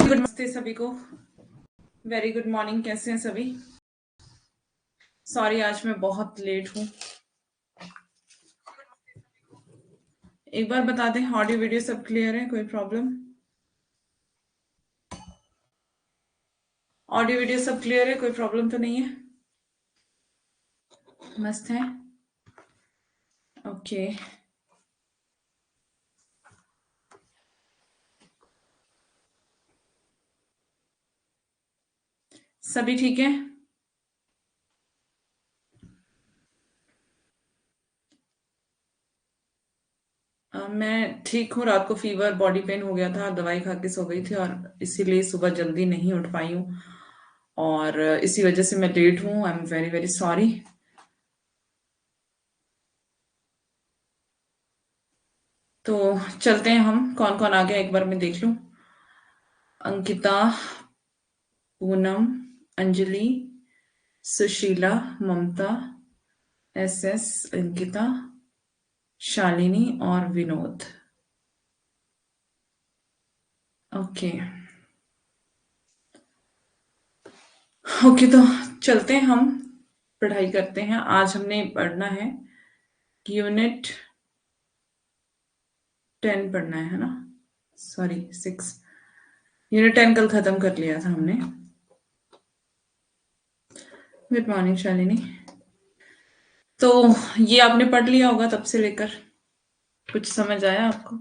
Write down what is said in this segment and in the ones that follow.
Good नमस्ते सभी को। Very good morning. कैसे हैं सभी? सॉरी आज मैं बहुत लेट हूँ। एक बार बता दें, ऑडियो वीडियो सब क्लियर है? कोई प्रॉब्लम? ऑडियो वीडियो सब क्लियर है? कोई प्रॉब्लम तो नहीं है? मस्त है। ओके। सभी ठीक है? मैं ठीक हूँ। रात को फीवर बॉडी पेन हो गया था, दवाई खा के सो गई थी और इसीलिए सुबह जल्दी नहीं उठ पाई हूँ और इसी वजह से मैं लेट हूँ। I am very very sorry. तो चलते हैं, हम कौन कौन आ गया एक बार मैं देख लूँ। अंकिता, पूनम, अंजलि, सुशीला, ममता, एसएस, अंकिता, शालिनी और विनोद। ओके ओके, तो चलते हैं, हम पढ़ाई करते हैं। आज हमने पढ़ना है यूनिट 10 पढ़ना है ना? सॉरी 6। यूनिट 10 कल खत्म कर लिया था हमने। Good morning Shalini. तो ये आपने पढ़ लिया होगा तब से लेकर। कुछ समझ आया आपको?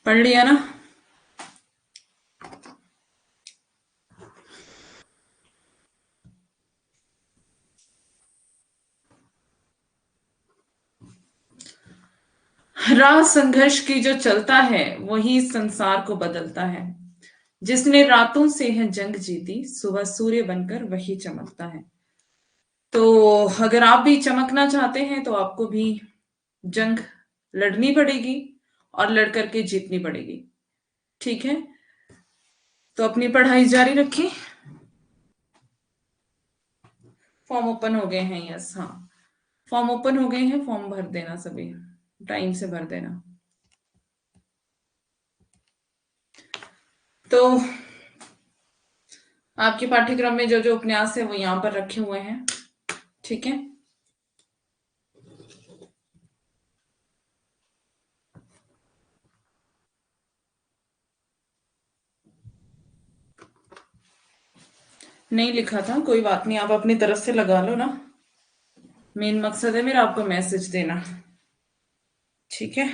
पढ़ लिया ना? राह संघर्ष की जो चलता है वही संसार को बदलता है। जिसने रातों से है जंग जीती, सुबह सूर्य बनकर वही चमकता है। तो अगर आप भी चमकना चाहते हैं तो आपको भी जंग लड़नी पड़ेगी और लड़ करके जीतनी पड़ेगी। ठीक है, तो अपनी पढ़ाई जारी रखें। फॉर्म ओपन हो गए हैं? यस, हाँ, फॉर्म ओपन हो गए हैं। फॉर्म भर देना सभी, टाइम से भर देना। तो आपके पाठ्यक्रम में जो जो उपन्यास है वो यहाँ पर रखे हुए हैं। ठीक है, नहीं लिखा था, कोई बात नहीं, आप अपनी तरफ से लगा लो ना। मेन मकसद है मेरा आपको मैसेज देना। ठीक है,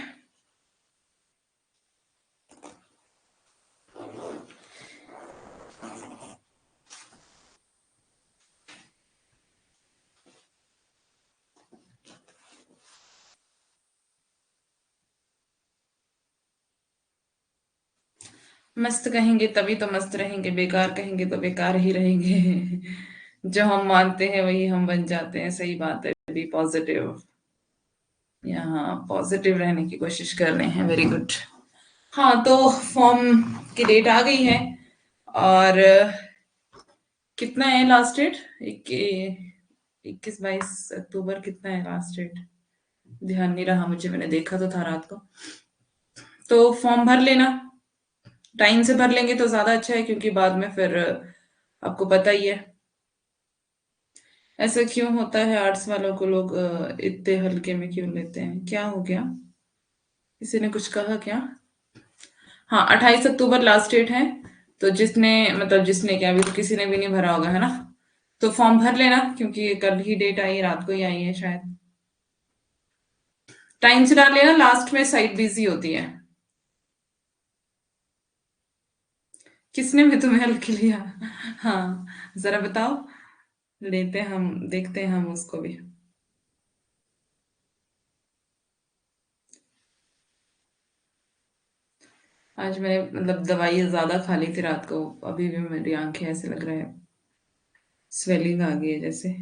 मस्त कहेंगे तभी तो मस्त रहेंगे, बेकार कहेंगे तो बेकार ही रहेंगे। जो हम मानते हैं वही हम बन जाते हैं। सही बात है, बी पॉजिटिव। यहाँ पॉजिटिव रहने की कोशिश कर रहे हैं। Very good. हाँ, तो फॉर्म की डेट आ गई है और कितना है लास्ट डेट? 21-22 अक्टूबर। कितना है लास्ट डेट? ध्यान नहीं रहा मुझे, मैंने देखा तो था रात को। तो फॉर्म भर लेना, टाइम से भर लेंगे तो ज्यादा अच्छा है, क्योंकि बाद में फिर आपको पता ही है ऐसा क्यों होता है। आर्ट्स वालों को लोग इतने हल्के में क्यों लेते हैं? क्या हो गया? किसी ने कुछ कहा क्या? हाँ, 28 अक्टूबर लास्ट डेट है। तो जिसने, मतलब जिसने क्या, अभी तो किसी ने भी नहीं भरा होगा है ना? तो फॉर्म भर लेना, क्योंकि कल ही डेट आई है, रात को ही आई है शायद। टाइम से डाल लेना, लास्ट में साइट बिजी होती है। किसने भी तुम्हें हल्के लिया? हाँ, जरा बताओ। लेते हैं हम, देखते हैं हम उसको भी। आज मैंने मतलब दवाई ज्यादा खा ली थी रात को, अभी भी मेरी आंखें ऐसे लग रहा है स्वेलिंग आ गई है जैसे।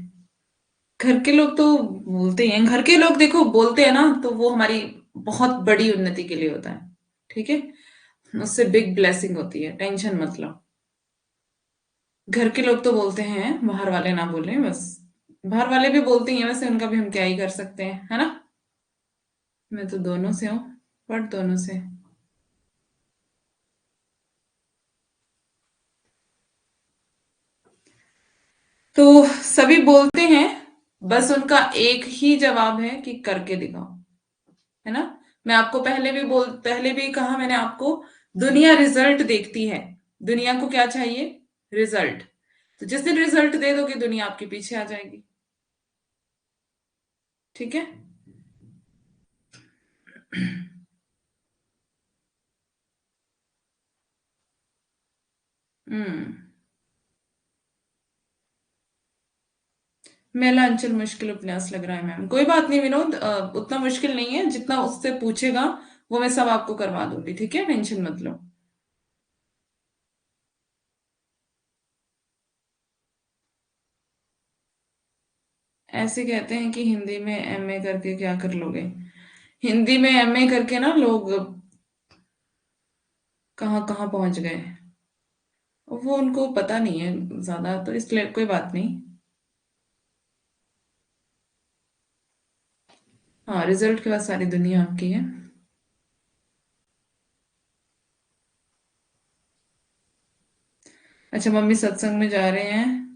घर के लोग तो बोलते ही हैं, घर के लोग देखो बोलते हैं ना, तो वो हमारी बहुत बड़ी उन्नति के लिए होता है। ठीक है, उससे बिग ब्लेसिंग होती है, टेंशन मत लो। घर के लोग तो बोलते हैं, बाहर वाले ना बोले बस। बाहर वाले भी बोलते ही हैं, वैसे उनका भी हम क्या ही कर सकते हैं, है ना? मैं तो दोनों से हूँ, बट दोनों से। तो सभी बोलते हैं, बस उनका एक ही जवाब है कि करके दिखाओ, है ना। मैं आपको पहले भी कहा मैंने आपको, दुनिया रिजल्ट देखती है। दुनिया को क्या चाहिए? रिजल्ट। तो जिस दिन रिजल्ट दे दोगे, दुनिया आपके पीछे आ जाएगी। ठीक है। हम्म। मेला अंचल मुश्किल उपन्यास लग रहा है मैम। कोई बात नहीं विनोद, उतना मुश्किल नहीं है, जितना उससे पूछेगा वो मैं सब आपको करवा दूंगी, ठीक है, टेंशन मत लो। ऐसे कहते हैं कि हिंदी में एमए करके क्या कर लोगे। हिंदी में एमए करके ना लोग कहाँ कहाँ पहुंच गए। वो उनको पता नहीं है ज्यादा, तो इसलिए कोई बात नहीं। हाँ, रिजल्ट के बाद सारी दुनिया आपकी है। अच्छा, मम्मी सत्संग में जा रहे हैं।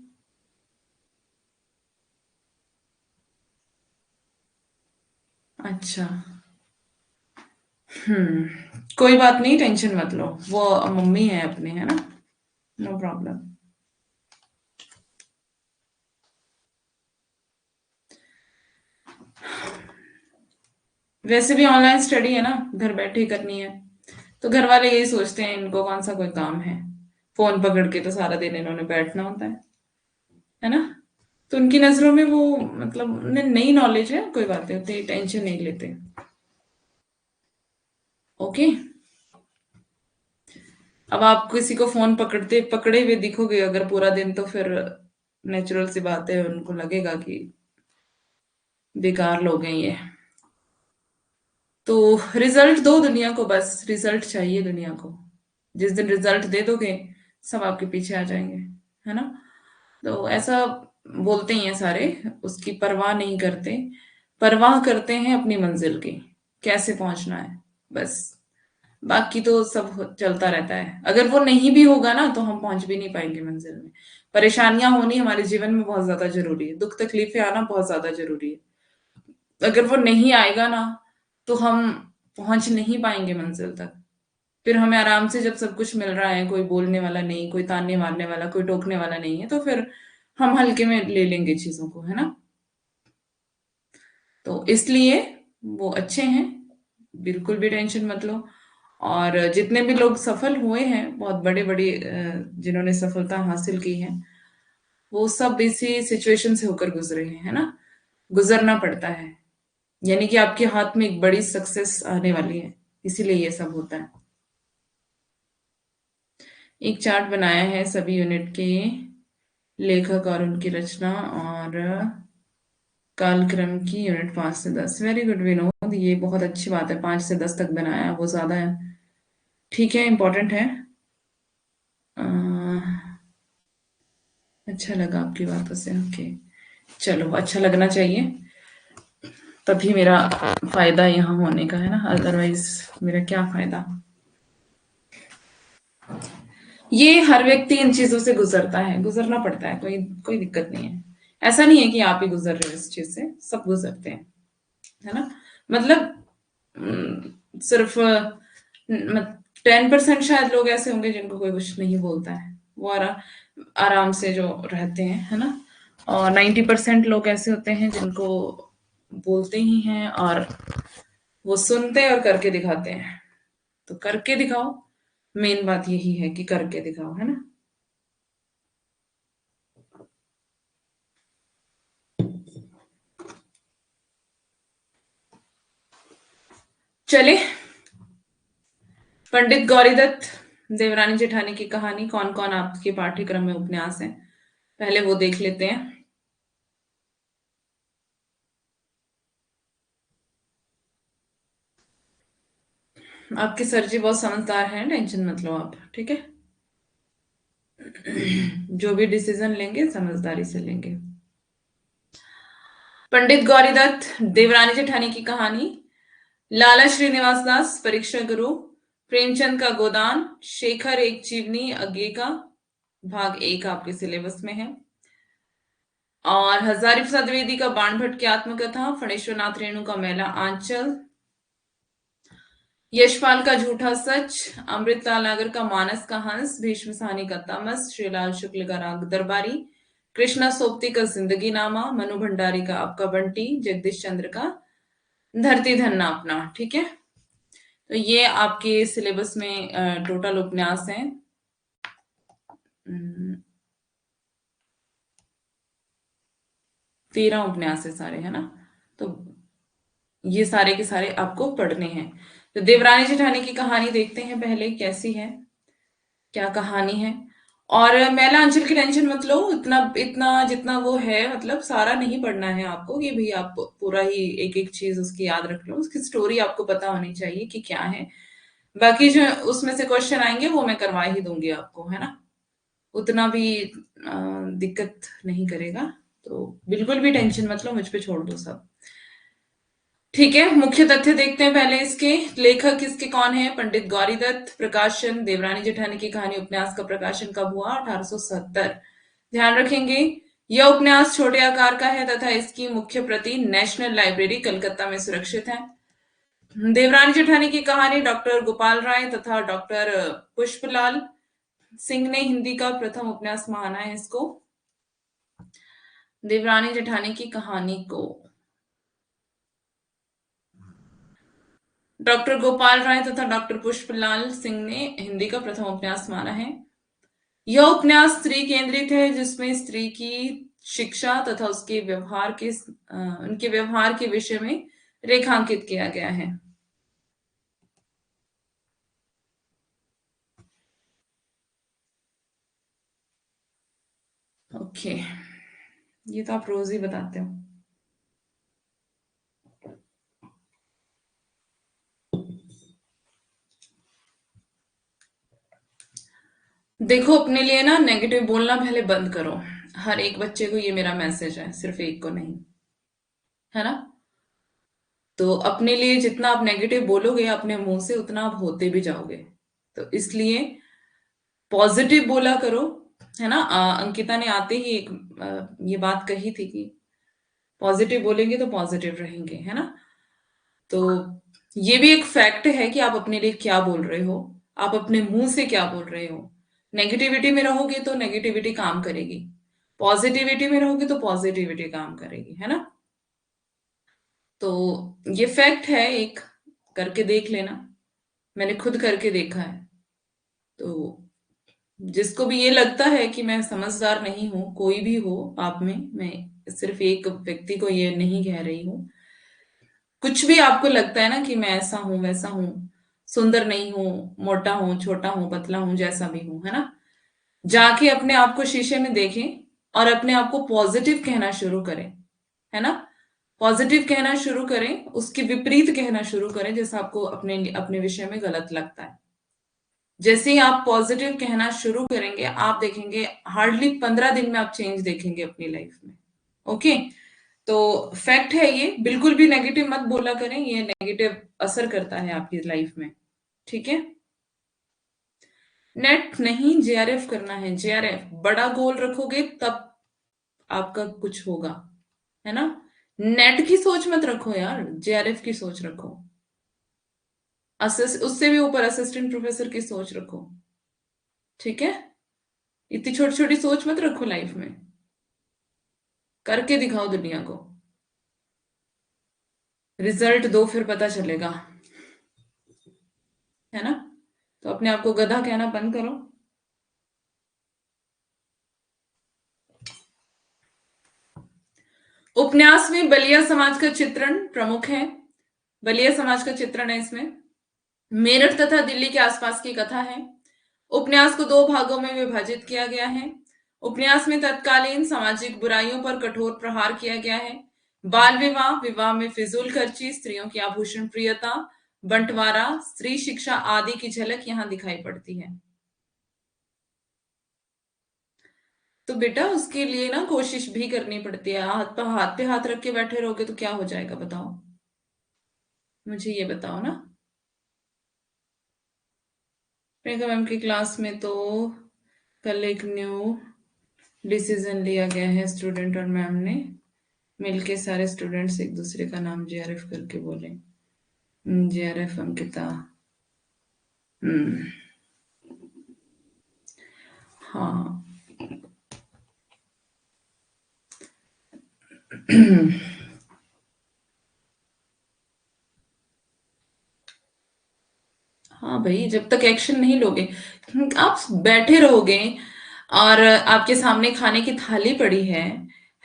अच्छा। कोई बात नहीं, टेंशन मत लो, वो मम्मी है अपने, है ना। No problem. वैसे भी ऑनलाइन स्टडी है ना, घर बैठे ही करनी है। तो घर वाले यही सोचते हैं, इनको कौन सा कोई काम है, फोन पकड़ के तो सारा दिन इन्होंने बैठना होता है ना। तो उनकी नजरों में वो, मतलब उन्हें नई नॉलेज है, कोई बात नहीं, उतनी टेंशन नहीं लेते। ओके। अब आप किसी को फोन पकड़ते पकड़े हुए दिखोगे अगर पूरा दिन, तो फिर नेचुरल सी बात है, उनको लगेगा कि बेकार लोग हैं ये। तो रिजल्ट दो दुनिया को, बस रिजल्ट चाहिए दुनिया को। जिस दिन रिजल्ट दे दोगे, सब आपके पीछे आ जाएंगे, है ना। तो ऐसा बोलते ही हैं सारे, उसकी परवाह नहीं करते। परवाह करते हैं अपनी मंजिल की, कैसे पहुंचना है, बस। बाकी तो सब चलता रहता है, अगर वो नहीं भी होगा ना, तो हम पहुंच भी नहीं पाएंगे मंजिल में। परेशानियां होनी हमारे जीवन में बहुत ज्यादा जरूरी है, दुख तकलीफें आना बहुत ज्यादा जरूरी है। अगर वो नहीं आएगा ना, तो हम पहुंच नहीं पाएंगे मंजिल तक। फिर हमें आराम से, जब सब कुछ मिल रहा है, कोई बोलने वाला नहीं, कोई ताने मारने वाला, कोई टोकने वाला नहीं है, तो फिर हम हल्के में ले लेंगे चीजों को, है ना। तो इसलिए वो अच्छे हैं, बिल्कुल भी टेंशन मत लो। और जितने भी लोग सफल हुए हैं, बहुत बड़े बड़े जिन्होंने सफलता हासिल की है, वो सब इसी सिचुएशन से होकर गुजरे हैं, है ना। गुजरना पड़ता है, यानी कि आपके हाथ में एक बड़ी सक्सेस आने वाली है, इसीलिए ये सब होता है। एक चार्ट बनाया है सभी यूनिट के लेखक और उनकी रचना, और कालक्रम की, यूनिट 5 से 10। वेरी गुड विनोद, ये बहुत अच्छी बात है, 5 से 10 तक बनाया, वो ज्यादा है। ठीक है, इम्पोर्टेंट है। अ, अच्छा लगा आपकी बातों से। ओके, चलो, अच्छा लगना चाहिए, तभी मेरा फायदा यहाँ होने का, है ना, अदरवाइज मेरा क्या फायदा। ये हर व्यक्ति इन चीजों से गुजरता है, गुजरना पड़ता है, कोई कोई दिक्कत नहीं है। ऐसा नहीं है कि आप ही गुजर रहे हो इस चीज से, सब गुजरते हैं, है ना। मतलब सिर्फ 10% शायद लोग ऐसे होंगे जिनको कोई कुछ नहीं बोलता है, वो आराम से जो रहते हैं, है ना। और 90% लोग ऐसे होते हैं जिनको बोलते ही हैं, और वो सुनते और करके दिखाते हैं। तो करके दिखाओ, मेन बात यही है कि करके दिखाओ, है ना। चले, पंडित गौरीदत्त देवरानी जेठानी की कहानी, कौन कौन आपके पाठ्यक्रम में उपन्यास है, पहले वो देख लेते हैं। आपके सर जी बहुत समझदार हैं, टेंशन मत लो आप, ठीक है। जो भी डिसीजन लेंगे समझदारी से लेंगे। पंडित गौरीदत्त देवरानी जेठानी की कहानी, लाला श्रीनिवास दास परीक्षा गुरु, प्रेमचंद का गोदान, शेखर एक जीवनी अज्ञे का भाग 1 आपके सिलेबस में है। और हजारी प्रसाद द्विवेदी का बाणभट्ट की आत्मकथा, फणेश्वर नाथ रेणु का मैला आंचल, यशपाल का झूठा सच, अमृतलाल नागर का मानस का हंस, भीष्म साहनी का तमस, श्रीलाल शुक्ल का राग दरबारी, कृष्णा सोप्ती का जिंदगी नामा, मनु भंडारी का आपका बंटी, जगदीश चंद्र का धरती धन्ना अपना। ठीक है, तो ये आपके सिलेबस में टोटल उपन्यास हैं। 13 उपन्यास है सारे, है ना। तो ये सारे के सारे आपको पढ़ने हैं। तो देवरानी जेठानी की कहानी देखते हैं पहले, कैसी है, क्या कहानी है। और मैला अंचल की टेंशन मत लो, इतना इतना जितना वो है, मतलब सारा नहीं पढ़ना है आपको कि भाई आप पूरा ही एक एक चीज उसकी याद रख लो। उसकी स्टोरी आपको पता होनी चाहिए कि क्या है। बाकी जो उसमें से क्वेश्चन आएंगे वो मैं करवा ही दूंगी आपको, है ना। उतना भी दिक्कत नहीं करेगा। तो बिल्कुल भी टेंशन मत लो, मुझ पे छोड़ दो सब। ठीक है, मुख्य तथ्य देखते हैं पहले इसके। लेखक इसके कौन है? पंडित गौरी दत्त। प्रकाशन देवरानी जेठानी की कहानी उपन्यास का प्रकाशन कब हुआ? 1870। ध्यान रखेंगे, यह उपन्यास छोटे आकार का है तथा इसकी मुख्य प्रति नेशनल लाइब्रेरी कलकत्ता में सुरक्षित है। देवरानी जेठानी की कहानी डॉक्टर गोपाल राय तथा डॉक्टर पुष्पलाल सिंह ने हिंदी का प्रथम उपन्यास माना है इसको, देवरानी जेठानी की कहानी को। डॉक्टर गोपाल राय तथा डॉक्टर पुष्पलाल सिंह ने हिंदी का प्रथम उपन्यास माना है। यह उपन्यास स्त्री केंद्रित है, जिसमें स्त्री की शिक्षा तथा उसके व्यवहार के उनके व्यवहार के विषय में रेखांकित किया गया है। ओके, ये तो आप रोज ही बताते हो। देखो, अपने लिए ना नेगेटिव बोलना पहले बंद करो। हर एक बच्चे को ये मेरा मैसेज है, सिर्फ एक को नहीं, है ना। तो अपने लिए जितना आप नेगेटिव बोलोगे अपने मुंह से, उतना आप होते भी जाओगे। तो इसलिए पॉजिटिव बोला करो, है ना। अंकिता ने आते ही एक ये बात कही थी कि पॉजिटिव बोलेंगे तो पॉजिटिव रहेंगे, है ना। तो ये भी एक फैक्ट है कि आप अपने लिए क्या बोल रहे हो, आप अपने मुंह से क्या बोल रहे हो। नेगेटिविटी में रहोगे तो नेगेटिविटी काम करेगी, पॉजिटिविटी में रहोगे तो पॉजिटिविटी काम करेगी, है ना। तो ये फैक्ट है एक, करके देख लेना। मैंने खुद करके देखा है। तो जिसको भी ये लगता है कि मैं समझदार नहीं हूं, कोई भी हो आप में, मैं सिर्फ एक व्यक्ति को ये नहीं कह रही हूं, कुछ भी आपको लगता है ना कि मैं ऐसा हूं वैसा हूं, सुंदर नहीं हूं, मोटा हूं, छोटा हूं, पतला हूं, जैसा भी हूं, है ना, जाके अपने आप को शीशे में देखें और अपने आप को पॉजिटिव कहना शुरू करें, है ना। पॉजिटिव कहना शुरू करें, उसके विपरीत कहना शुरू करें जैसा आपको अपने अपने विषय में गलत लगता है। जैसे ही आप पॉजिटिव कहना शुरू करेंगे, आप देखेंगे हार्डली 15 दिन में आप चेंज देखेंगे अपनी लाइफ में। ओके, तो फैक्ट है ये, बिल्कुल भी नेगेटिव मत बोला करें, ये नेगेटिव असर करता है आपकी लाइफ में। ठीक है, नेट नहीं जेआरएफ करना है। जेआरएफ बड़ा गोल रखोगे तब आपका कुछ होगा, है ना। नेट की सोच मत रखो यार, जेआरएफ की सोच रखो। उससे भी ऊपर असिस्टेंट प्रोफेसर की सोच रखो। ठीक है, इतनी छोटी छोटी सोच मत रखो लाइफ में, करके दिखाओ दुनिया को। रिजल्ट दो फिर पता चलेगा, है ना। तो अपने आप को गधा कहना बंद करो। उपन्यास में बलिया समाज का चित्रण प्रमुख है। बलिया समाज का चित्रण है इसमें। मेरठ तथा दिल्ली के आसपास की कथा है। उपन्यास को 2 भागों में विभाजित किया गया है। उपन्यास में तत्कालीन सामाजिक बुराइयों पर कठोर प्रहार किया गया है। बाल विवाह, विवाह में फिजूल खर्ची, स्त्रियों की आभूषण प्रियता, बंटवारा, स्त्री शिक्षा आदि की झलक यहाँ दिखाई पड़ती है। तो बेटा उसके लिए ना कोशिश भी करनी पड़ती है। हाथ पे हाथ रख के बैठे रहोगे तो क्या हो जाएगा बताओ। मुझे ये बताओ ना। प्रियंका मैम की क्लास में तो कल एक न्यू डिसीजन लिया गया है, स्टूडेंट और मैम ने मिलके सारे स्टूडेंट्स एक दूसरे का नाम जेआरएफ करके बोले। जेआरएफ अंकिता। हम्म। हाँ। हाँ भाई, जब तक एक्शन नहीं लोगे, आप बैठे रहोगे और आपके सामने खाने की थाली पड़ी है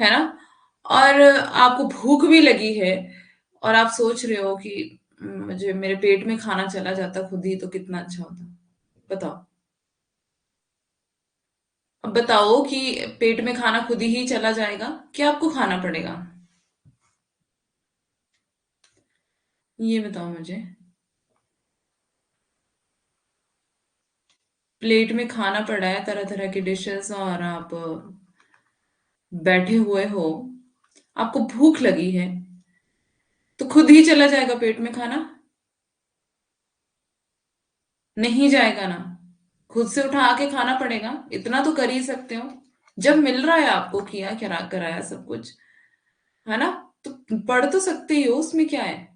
ना, और आपको भूख भी लगी है, और आप सोच रहे हो कि मुझे मेरे पेट में खाना चला जाता खुद ही तो कितना अच्छा होता। बताओ। अब बताओ कि पेट में खाना खुद ही चला जाएगा, क्या आपको खाना पड़ेगा? ये बताओ मुझे। प्लेट में खाना पड़ा है, तरह तरह की डिशेस, और आप बैठे हुए हो, आपको भूख लगी है, तो खुद ही चला जाएगा पेट में खाना? नहीं जाएगा ना, खुद से उठा के खाना पड़ेगा, इतना तो कर ही सकते हो। जब मिल रहा है आपको, किया क्या कराया सब कुछ, है ना, तो पढ़ तो सकते ही हो, उसमें क्या है,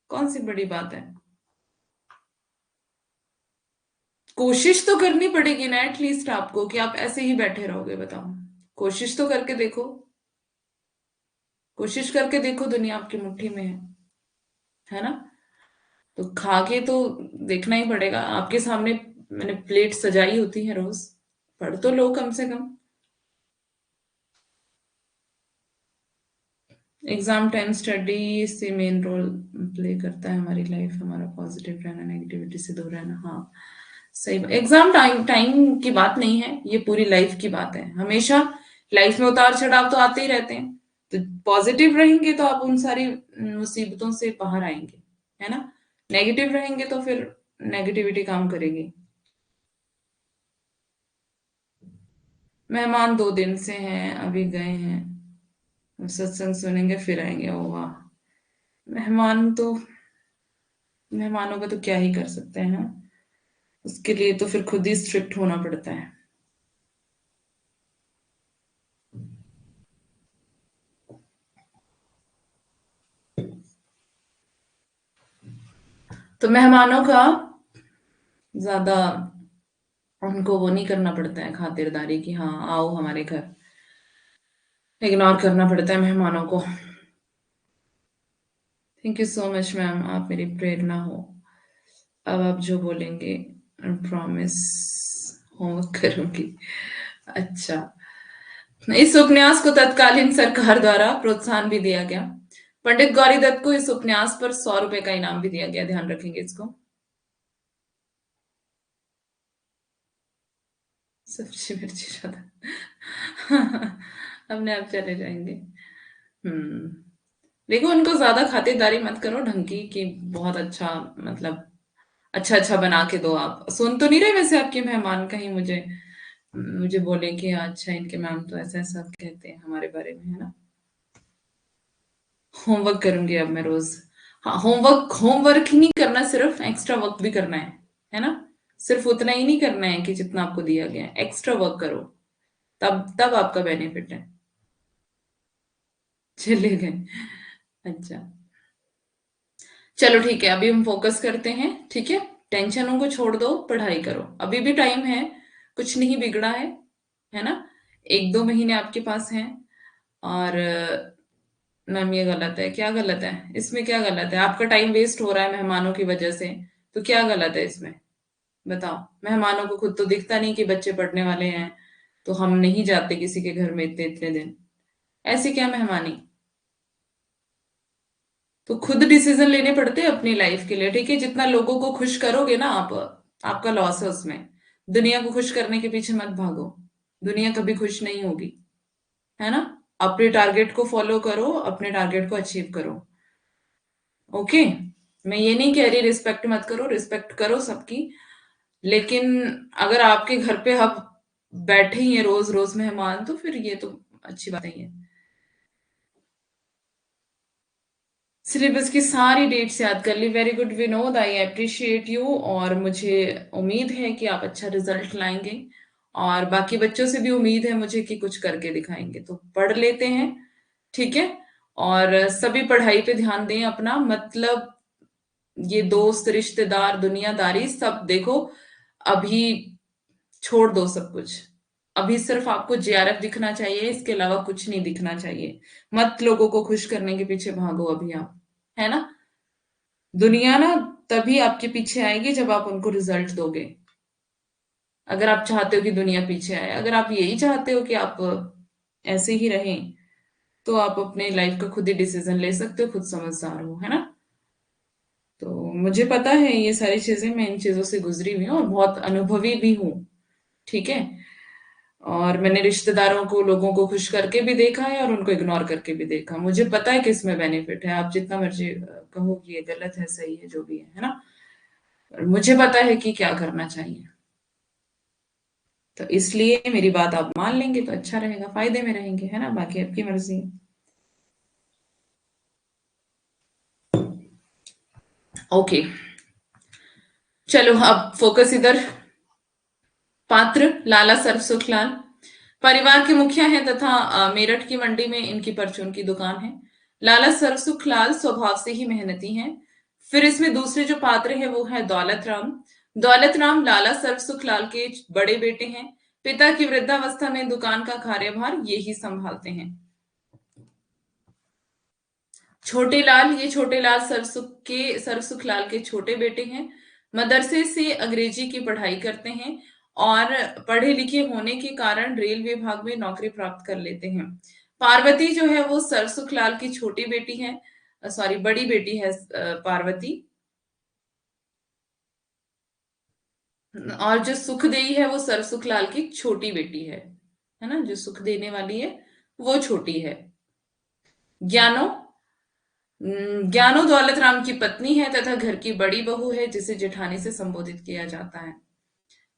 कौन सी बड़ी बात है? कोशिश तो करनी पड़ेगी ना एटलीस्ट आपको, कि आप ऐसे ही बैठे रहोगे? बताओ। कोशिश तो करके देखो। कोशिश करके देखो, दुनिया आपकी मुट्ठी में है ना, तो खा के तो देखना ही पड़ेगा। आपके सामने मैंने प्लेट सजाई होती है रोज, पढ़ तो लो कम से कम। एग्जाम टाइम स्टडी से मेन रोल प्ले करता है हमारी लाइफ, हमारा पॉजिटिव रहना, नेगेटिविटी से दूर रहना। हाँ, सही। एग्जाम टाइम टाइम की बात नहीं है, ये पूरी लाइफ की बात है। हमेशा लाइफ में उतार चढ़ाव तो आते ही रहते हैं, तो पॉजिटिव रहेंगे तो आप उन सारी मुसीबतों से बाहर आएंगे, है ना। नेगेटिव रहेंगे तो फिर नेगेटिविटी काम करेगी। मेहमान 2 दिन से हैं, अभी गए हैं। सत्संग सुनेंगे फिर आएंगे। ओ वाह। मेहमान तो, मेहमानों का तो क्या ही कर सकते हैं ना? उसके लिए तो फिर खुद ही स्ट्रिक्ट होना पड़ता है। तो मेहमानों का ज्यादा उनको वो नहीं करना पड़ता है, खातिरदारी की, हाँ आओ हमारे घर। इग्नोर करना पड़ता है मेहमानों को। Thank you so much ma'am, आप मेरी प्रेरणा हो। अब आप जो बोलेंगे, प्रॉमिस होमवर्क करूंगी। अच्छा। इस उपन्यास को तत्कालीन सरकार द्वारा प्रोत्साहन भी दिया गया। पंडित गौरी दत्त को इस उपन्यास पर 100 रुपए का इनाम भी दिया गया, ध्यान रखेंगे इसको। सब्जी मिर्ची ज्यादा। अपने आप चले जाएंगे। हम्म। देखो, उनको ज्यादा खातिरदारी मत करो ढंग की, कि बहुत अच्छा, मतलब अच्छा अच्छा बना के दो। आप सुन तो नहीं रहे वैसे आपके मेहमान कहीं मुझे मुझे बोले कि अच्छा इनके मैम तो ऐसा ऐसा कहते हैं हमारे बारे में, है ना। होमवर्क करूंगी अब मैं रोज। हाँ, होमवर्क होमवर्क ही नहीं करना, सिर्फ एक्स्ट्रा वर्क भी करना है ना। सिर्फ उतना ही नहीं करना है कि जितना आपको दिया गया है, एक्स्ट्रा वर्क करो, तब तब आपका बेनिफिट है। चले गए। अच्छा। चलो ठीक है, अभी हम फोकस करते हैं, ठीक है। टेंशनों को छोड़ दो, पढ़ाई करो, अभी भी टाइम है, कुछ नहीं बिगड़ा है ना। 1-2 महीने आपके पास हैं। और मैम ये गलत है, क्या गलत है इसमें? क्या गलत है? आपका टाइम वेस्ट हो रहा है मेहमानों की वजह से, तो क्या गलत है इसमें? बताओ। मेहमानों को खुद तो दिखता नहीं कि बच्चे पढ़ने वाले हैं, तो हम नहीं जाते किसी के घर में इतने इतने दिन। ऐसी क्या मेहमानी? तो खुद डिसीजन लेने पड़ते हैं अपनी लाइफ के लिए, ठीक है। जितना लोगों को खुश करोगे ना आप, आपका लॉस है उसमें। दुनिया को खुश करने के पीछे मत भागो, दुनिया कभी खुश नहीं होगी, है ना। अपने टारगेट को फॉलो करो, अपने टारगेट को अचीव करो। ओके। मैं ये नहीं कह रही रिस्पेक्ट मत करो, रिस्पेक्ट करो सबकी, लेकिन अगर आपके घर पे अब बैठे ही हैं रोज रोज मेहमान, तो फिर ये तो अच्छी बात नहीं है। सिलेबस की सारी डेट्स याद कर ली। Very good Vinod, I appreciate you. और मुझे उम्मीद है कि आप अच्छा रिजल्ट लाएंगे, और बाकी बच्चों से भी उम्मीद है मुझे कि कुछ करके दिखाएंगे। तो पढ़ लेते हैं, ठीक है। और सभी पढ़ाई पे ध्यान दें अपना, मतलब ये दोस्त रिश्तेदार दुनियादारी सब देखो, अभी छोड़ दो सब कुछ। अभी सिर्फ आपको जेआरएफ दिखना चाहिए, इसके अलावा कुछ नहीं दिखना चाहिए। मत लोगों को खुश करने के पीछे भागो अभी आप, है ना। दुनिया ना तभी आपके पीछे आएगी जब आप उनको रिजल्ट दोगे। अगर आप चाहते हो कि दुनिया पीछे आए, अगर आप यही चाहते हो कि आप ऐसे ही रहें, तो आप अपने लाइफ का खुद ही डिसीजन ले सकते हो, खुद समझदार हो, है ना। तो मुझे पता है ये सारी चीजें, मैं इन चीजों से गुजरी हुई हूँ और बहुत अनुभवी भी हूँ, ठीक है। और मैंने रिश्तेदारों को, लोगों को खुश करके भी देखा है और उनको इग्नोर करके भी देखा। मुझे पता है कि इसमें बेनिफिट है। आप जितना मर्जी कहो कि ये गलत है, सही है, जो भी है ना। और मुझे पता है कि क्या करना चाहिए। तो इसलिए मेरी बात आप मान लेंगे तो अच्छा रहेगा, फायदे में रहेंगे, है ना। बाकी आपकी मर्जी है। ओके, चलो अब फोकस इधर। पात्र लाला सरसुखलाल परिवार के मुखिया हैं तथा मेरठ की मंडी में इनकी परचून की दुकान है। लाला सरसुखलाल स्वभाव से ही मेहनती हैं। फिर इसमें दूसरे जो पात्र है वो है दौलत राम। दौलत राम लाला सरसुखलाल के बड़े बेटे हैं। पिता की वृद्धावस्था में दुकान का कार्यभार यही संभालते हैं। छोटे लाल, ये छोटे लाल सरसुखलाल के छोटे बेटे हैं। मदरसे से अंग्रेजी की पढ़ाई करते हैं और पढ़े लिखे होने के कारण रेल विभाग में नौकरी प्राप्त कर लेते हैं। पार्वती जो है वो सरसुखलाल की छोटी बेटी है, सॉरी बड़ी बेटी है पार्वती। और जो सुखदेई है वो सरसुखलाल की छोटी बेटी है ना। जो सुख देने वाली है वो छोटी है। ज्ञानो, ज्ञानो दौलत राम की पत्नी है तथा घर की बड़ी बहू है जिसे जेठानी से संबोधित किया जाता है।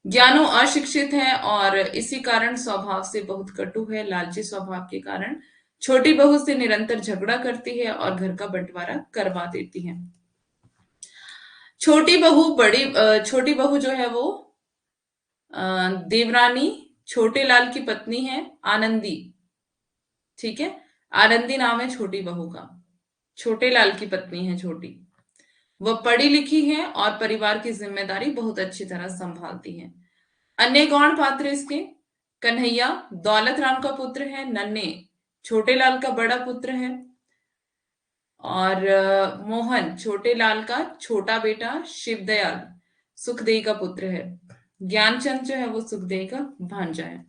ज्ञानो अशिक्षित है और इसी कारण स्वभाव से बहुत कटु है। लालची स्वभाव के कारण छोटी बहू से निरंतर झगड़ा करती है और घर का बंटवारा करवा देती है। छोटी बहू जो है वो देवरानी छोटे लाल की पत्नी है, आनंदी, ठीक है। आनंदी नाम है छोटी बहू का। छोटे लाल की पत्नी है छोटी। वह पढ़ी लिखी है और परिवार की जिम्मेदारी बहुत अच्छी तरह संभालती है। अन्य गौण पात्र इसके, कन्हैया दौलत राम का पुत्र है। नन्हे छोटे लाल का बड़ा पुत्र है। और मोहन छोटे लाल का छोटा बेटा। शिवदयाल सुखदेई का पुत्र है। ज्ञानचंद जो है वो सुखदेई का भांजा है।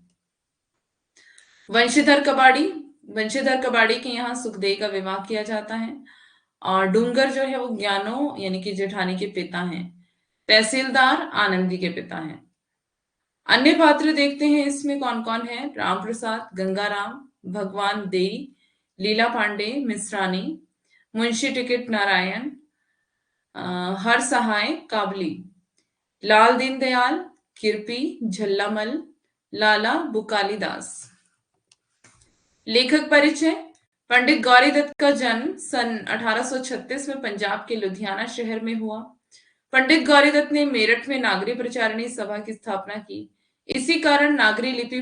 वंशीधर कबाड़ी, वंशीधर कबाड़ी के यहाँ सुखदेई का विवाह किया जाता है। और डूंगर जो है वो ज्ञानो यानी कि जेठानी के पिता हैं। तहसीलदार आनंदी के पिता हैं। अन्य पात्र देखते हैं इसमें कौन कौन है। राम प्रसाद, गंगाराम, भगवान दे, लीला पांडे, मिश्रानी, मुंशी टिकट नारायण, हर सहाय काबली, लाल दीन दयाल, किरपी, झल्लामल, लाला बुकाली दास। लेखक परिचय। पंडित गौरी दत्त का जन्म सन 1836 में पंजाब के लुधियाना शहर में हुआ। पंडित गौरी दत्त ने मेरठ में नागरी प्रचारणी सभा की स्थापना की। इसी कारण नागरी लिपि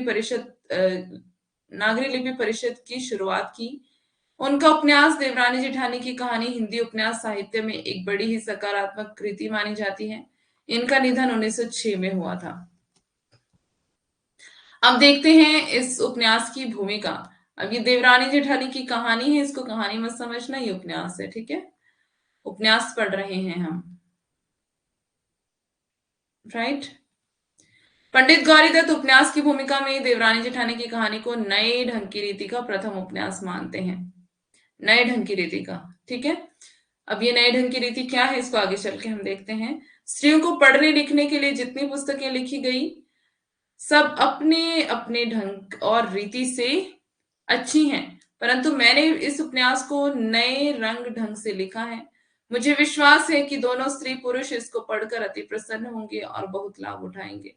परिषद की शुरुआत की। उनका उपन्यास देवरानी जेठानी की कहानी हिंदी उपन्यास साहित्य में एक बड़ी ही सकारात्मक कृति मानी जाती है। इनका निधन 1906 में हुआ था। अब देखते हैं इस उपन्यास की भूमिका। अब ये देवरानी जेठानी की कहानी है, इसको कहानी मत समझना, ये उपन्यास है, ठीक है। उपन्यास पढ़ रहे हैं हम, राइट। पंडित गौरी दत्त उपन्यास की भूमिका में देवरानी जेठानी की कहानी को नए ढंग की रीति का प्रथम उपन्यास मानते हैं। नए ढंग की रीति का, ठीक है। अब ये नए ढंग की रीति क्या है इसको आगे चल के हम देखते हैं। स्त्रियों को पढ़ने लिखने के लिए जितनी पुस्तकें लिखी गई सब अपने अपने ढंग और रीति से अच्छी हैं, परंतु मैंने इस उपन्यास को नए रंग ढंग से लिखा है। मुझे विश्वास है कि दोनों स्त्री पुरुष इसको पढ़कर अति प्रसन्न होंगे और बहुत लाभ उठाएंगे।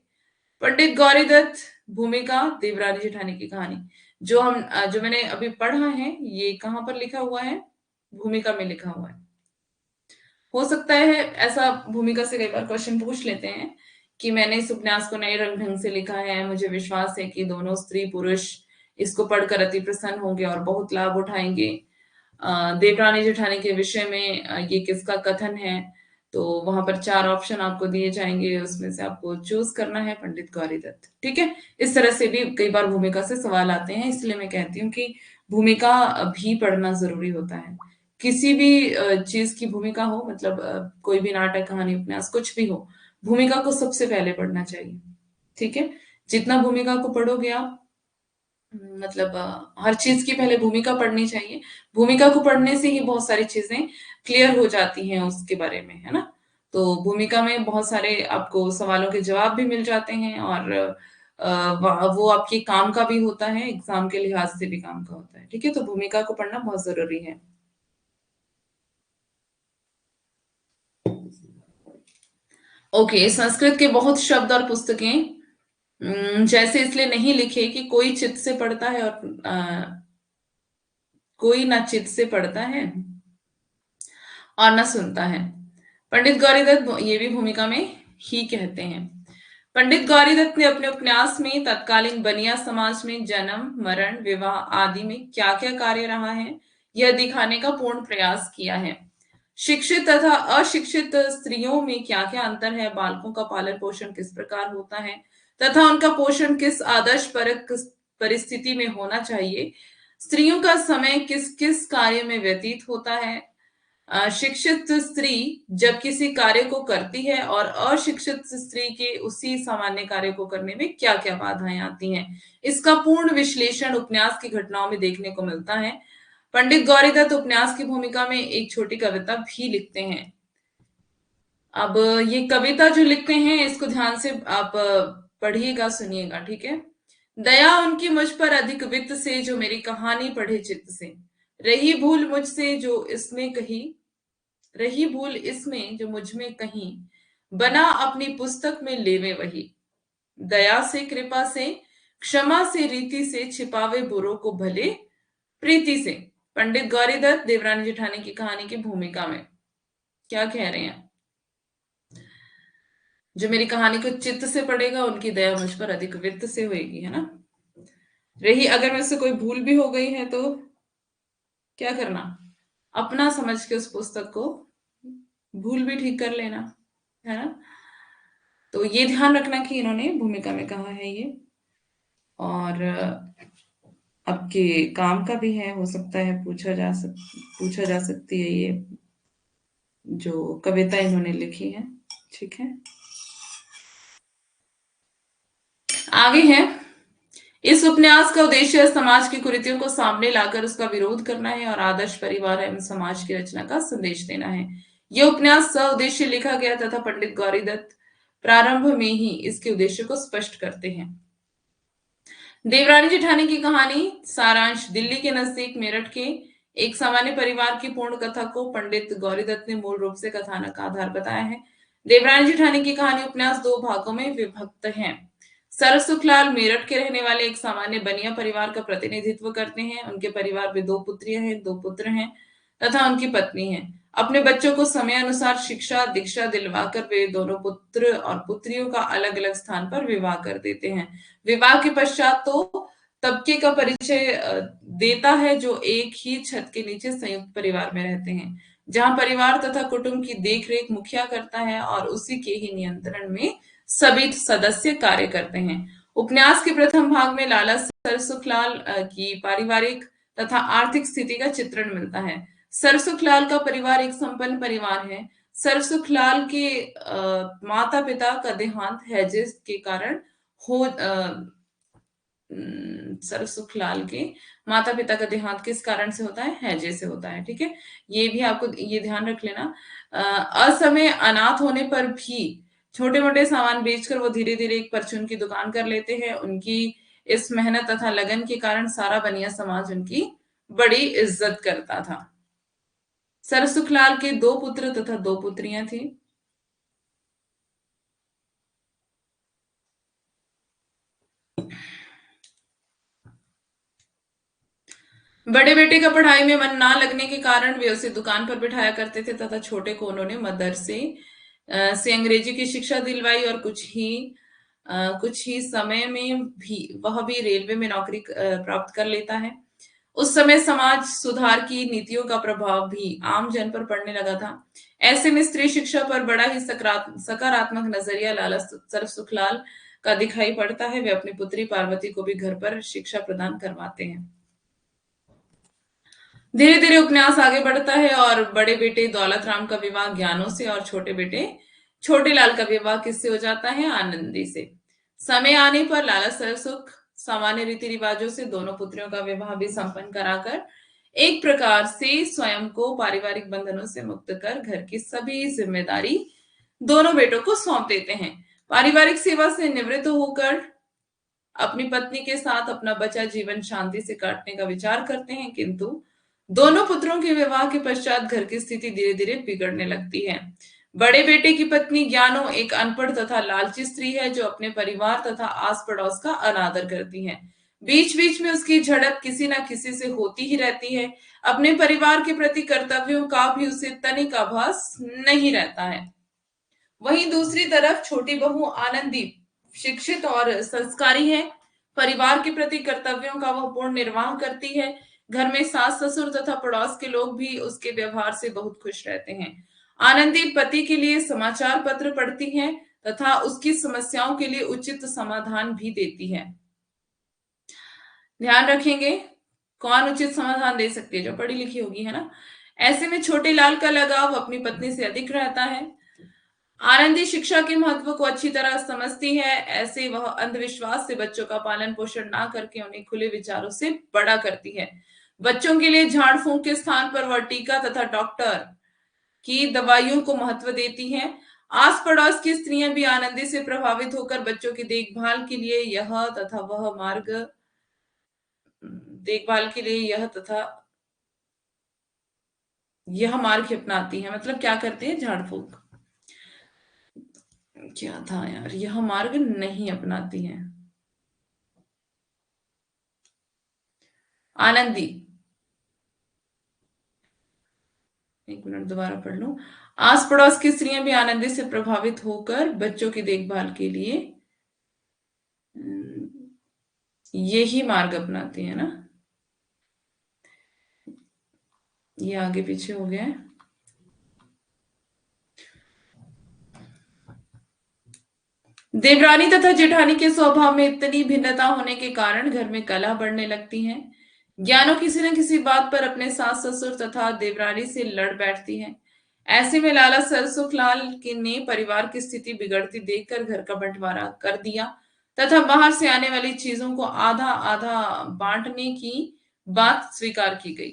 पंडित गौरी दत्त भूमिका देवरानी जेठानी की कहानी, जो मैंने अभी पढ़ा है ये कहाँ पर लिखा हुआ है, भूमिका में लिखा हुआ है। हो सकता है ऐसा भूमिका से कई बार क्वेश्चन पूछ लेते हैं कि मैंने इस उपन्यास को नए रंग ढंग से लिखा है, मुझे विश्वास है कि दोनों स्त्री पुरुष इसको पढ़कर अति प्रसन्न होंगे और बहुत लाभ उठाएंगे। देवरानी जेठानी के विषय में ये किसका कथन है? तो वहां पर 4 ऑप्शन आपको दिए जाएंगे, उसमें से आपको चूज करना है पंडित गौरी दत्त। ठीक है? इस तरह से भी कई बार भूमिका से सवाल आते हैं, इसलिए मैं कहती हूँ कि भूमिका भी पढ़ना जरूरी होता है। किसी भी चीज की भूमिका हो, मतलब कोई भी नाटक, कहानी, उपन्यास, कुछ भी हो, भूमिका को सबसे पहले पढ़ना चाहिए। ठीक है? जितना भूमिका को पढ़ोगे आप, मतलब हर चीज की पहले भूमिका पढ़नी चाहिए। भूमिका को पढ़ने से ही बहुत सारी चीजें क्लियर हो जाती हैं उसके बारे में, है ना? तो भूमिका में बहुत सारे आपको सवालों के जवाब भी मिल जाते हैं, और वो आपके काम का भी होता है, एग्जाम के लिहाज से भी काम का होता है। ठीक है? तो भूमिका को पढ़ना बहुत जरूरी है। ओके, संस्कृत के बहुत शब्द और पुस्तकें जैसे इसलिए नहीं लिखे कि कोई चित्त से पढ़ता है और कोई ना चित्त से पढ़ता है और ना सुनता है। पंडित गौरीदत्त ये भी भूमिका में ही कहते हैं। पंडित गौरीदत्त ने अपने उपन्यास में तत्कालीन बनिया समाज में जन्म, मरण, विवाह आदि में क्या क्या कार्य रहा है, यह दिखाने का पूर्ण प्रयास किया है। शिक्षित तथा अशिक्षित स्त्रियों में क्या क्या अंतर है, बालकों का पालन पोषण किस प्रकार होता है तथा उनका पोषण किस आदर्श परक परिस्थिति में होना चाहिए, स्त्रियों का समय किस किस कार्य में व्यतीत होता है, शिक्षित स्त्री जब किसी कार्य को करती है और अशिक्षित स्त्री के उसी सामान्य कार्य को करने में क्या क्या बाधाएं आती हैं, इसका पूर्ण विश्लेषण उपन्यास की घटनाओं में देखने को मिलता है। पंडित गौरीदत्त उपन्यास की भूमिका में एक छोटी कविता भी लिखते हैं। अब ये कविता जो लिखते हैं इसको ध्यान से आप पढ़िएगा, सुनिएगा। ठीक है? दया उनकी मुझ पर अधिक वित्त से, जो मेरी कहानी पढ़े चित्त से। रही भूल मुझसे जो इसमें कही, रही भूल इसमें जो मुझ में कहीं, बना अपनी पुस्तक में लेवे वही। दया से, कृपा से, क्षमा से, रीति से, छिपावे बुरों को भले प्रीति से। पंडित गौरीदत्त देवरानी जेठानी की कहानी की भूमिका में क्या कह रहे हैं? जो मेरी कहानी को चित्त से पढ़ेगा उनकी दया मुझ पर अधिक वित्त से होगी, है ना? रही अगर मुझसे कोई भूल भी हो गई है तो क्या करना? अपना समझ के उस पुस्तक को भूल भी ठीक कर लेना, है ना? तो ये ध्यान रखना कि इन्होंने भूमिका में कहा है ये। और आपके काम का भी है, हो सकता है पूछा जा सकती है ये जो कविता इन्होंने लिखी है। ठीक है? आगे है, इस उपन्यास का उद्देश्य समाज की कुरीतियों को सामने लाकर उसका विरोध करना है और आदर्श परिवार एवं समाज की रचना का संदेश देना है। यह उपन्यास उद्देश्य लिखा गया तथा पंडित गौरीदत्त प्रारंभ में ही इसके उद्देश्य को स्पष्ट करते हैं। देवरानी जेठानी की कहानी सारांश, दिल्ली के नजदीक मेरठ के एक सामान्य परिवार की पूर्ण कथा को पंडित गौरीदत्त ने मूल रूप से कथानक का आधार बताया है। देवरानी जेठानी की कहानी उपन्यास 2 भागों में विभक्त है। सर सुखलाल मेरठ के रहने वाले एक सामान्य बनिया परिवार का प्रतिनिधित्व करते हैं। उनके परिवार में 2 पुत्रियां हैं, 2 पुत्र हैं तथा उनकी पत्नी है। अपने बच्चों को समय अनुसार शिक्षा दीक्षा दिलवाकर वे दोनों पुत्र और पुत्रियों का अलग अलग स्थान पर विवाह कर देते हैं। विवाह के पश्चात तो तबके का परिचय देता है जो एक ही छत के नीचे संयुक्त परिवार में रहते हैं, जहां परिवार तथा कुटुंब की देखरेख मुखिया करता है और उसी के ही नियंत्रण में सभी सदस्य कार्य करते हैं। उपन्यास के प्रथम भाग में लाला सरसुखलाल की पारिवारिक तथा आर्थिक स्थिति का चित्रण मिलता है। सरसुखलाल का परिवार एक संपन्न परिवार है। सरसुखलाल के माता पिता का देहांत हैजे के कारण हो सरसुखलाल के माता पिता का देहांत किस कारण से होता है? हैजे से होता है। ठीक है? ये भी आपको ये ध्यान रख लेना। असमय अनाथ होने पर भी छोटे मोटे सामान बेचकर वो धीरे धीरे एक परचून की दुकान कर लेते हैं। उनकी इस मेहनत तथा लगन के कारण सारा बनिया समाज उनकी बड़ी इज्जत करता था। सरसुखलाल के 2 पुत्र तथा 2 पुत्रियां थी। बड़े बेटे का पढ़ाई में मन ना लगने के कारण वे उसे दुकान पर बिठाया करते थे तथा छोटे को उन्होंने मदरसे से अंग्रेजी की शिक्षा दिलवाई और कुछ ही समय में भी वह भी रेलवे में नौकरी प्राप्त कर लेता है। उस समय समाज सुधार की नीतियों का प्रभाव भी आम जन पर पड़ने लगा था। ऐसे में स्त्री शिक्षा पर बड़ा ही सकारात्मक नजरिया लाला सरसुखलाल का दिखाई पड़ता है। वे अपनी पुत्री पार्वती को भी घर पर शिक्षा प्रदान करवाते हैं। धीरे धीरे उपन्यास आगे बढ़ता है और बड़े बेटे दौलत राम का विवाह ज्ञानों से और छोटे बेटे छोटे लाल का विवाह किससे हो जाता है? आनंदी से। समय आने पर लाला सरसुख सामान्य रीति रिवाजों से दोनों पुत्रियों का विवाह भी संपन्न कराकर एक प्रकार से स्वयं को पारिवारिक बंधनों से मुक्त कर घर की सभी जिम्मेदारी दोनों बेटों को सौंप देते हैं। पारिवारिक सेवा से निवृत्त होकर अपनी पत्नी के साथ अपना बचा जीवन शांति से काटने का विचार करते हैं, किंतु दोनों पुत्रों के विवाह के पश्चात घर की स्थिति धीरे धीरे बिगड़ने लगती है। बड़े बेटे की पत्नी ज्ञानो एक अनपढ़ तथा लालची स्त्री है जो अपने परिवार तथा आस पड़ोस का अनादर करती है। बीच बीच में उसकी झड़प किसी न किसी से होती ही रहती है। अपने परिवार के प्रति कर्तव्यों का भी उसे तनिक आभास नहीं रहता है। वहीं दूसरी तरफ छोटी बहू आनंदी शिक्षित और संस्कारी है। परिवार के प्रति कर्तव्यों का वह पूर्ण निर्वाह करती है। घर में सास ससुर तथा पड़ोस के लोग भी उसके व्यवहार से बहुत खुश रहते हैं। आनंदी पति के लिए समाचार पत्र पढ़ती है तथा उसकी समस्याओं के लिए उचित समाधान भी देती है। ध्यान रखेंगे, कौन उचित समाधान दे सकती है? जो पढ़ी लिखी होगी, है ना। ऐसे में छोटे लाल का लगाव अपनी पत्नी से अधिक रहता है। आनंदी शिक्षा के महत्व को अच्छी तरह समझती है। ऐसे वह अंधविश्वास से बच्चों का पालन पोषण ना करके उन्हें खुले विचारों से बड़ा करती है। बच्चों के लिए झाड़ फूंक के स्थान पर वह टीका तथा डॉक्टर की दवाइयों को महत्व देती है। आस पड़ोस की स्त्रियां भी आनंदी से प्रभावित होकर बच्चों की देखभाल के लिए यह मार्ग अपनाती है। मतलब क्या करती है? झाड़ फूंक, क्या था यार, यह मार्ग नहीं अपनाती है। आनंदी, एक मिनट दोबारा पढ़ लूं। आस पड़ोस की स्त्रियां भी आनंदी से प्रभावित होकर बच्चों की देखभाल के लिए यही मार्ग अपनाती है ना। ये आगे पीछे हो गया है। देवरानी तथा जेठानी के स्वभाव में इतनी भिन्नता होने के कारण घर में कलह बढ़ने लगती है। ज्ञानो किसी न किसी बात पर अपने सास ससुर तथा देवरानी से लड़ बैठती है। ऐसे में लाला सरसुखलाल के ने परिवार की स्थिति बिगड़ती देखकर घर का बंटवारा कर दिया तथा बाहर से आने वाली चीजों को आधा आधा बांटने की बात स्वीकार की गई।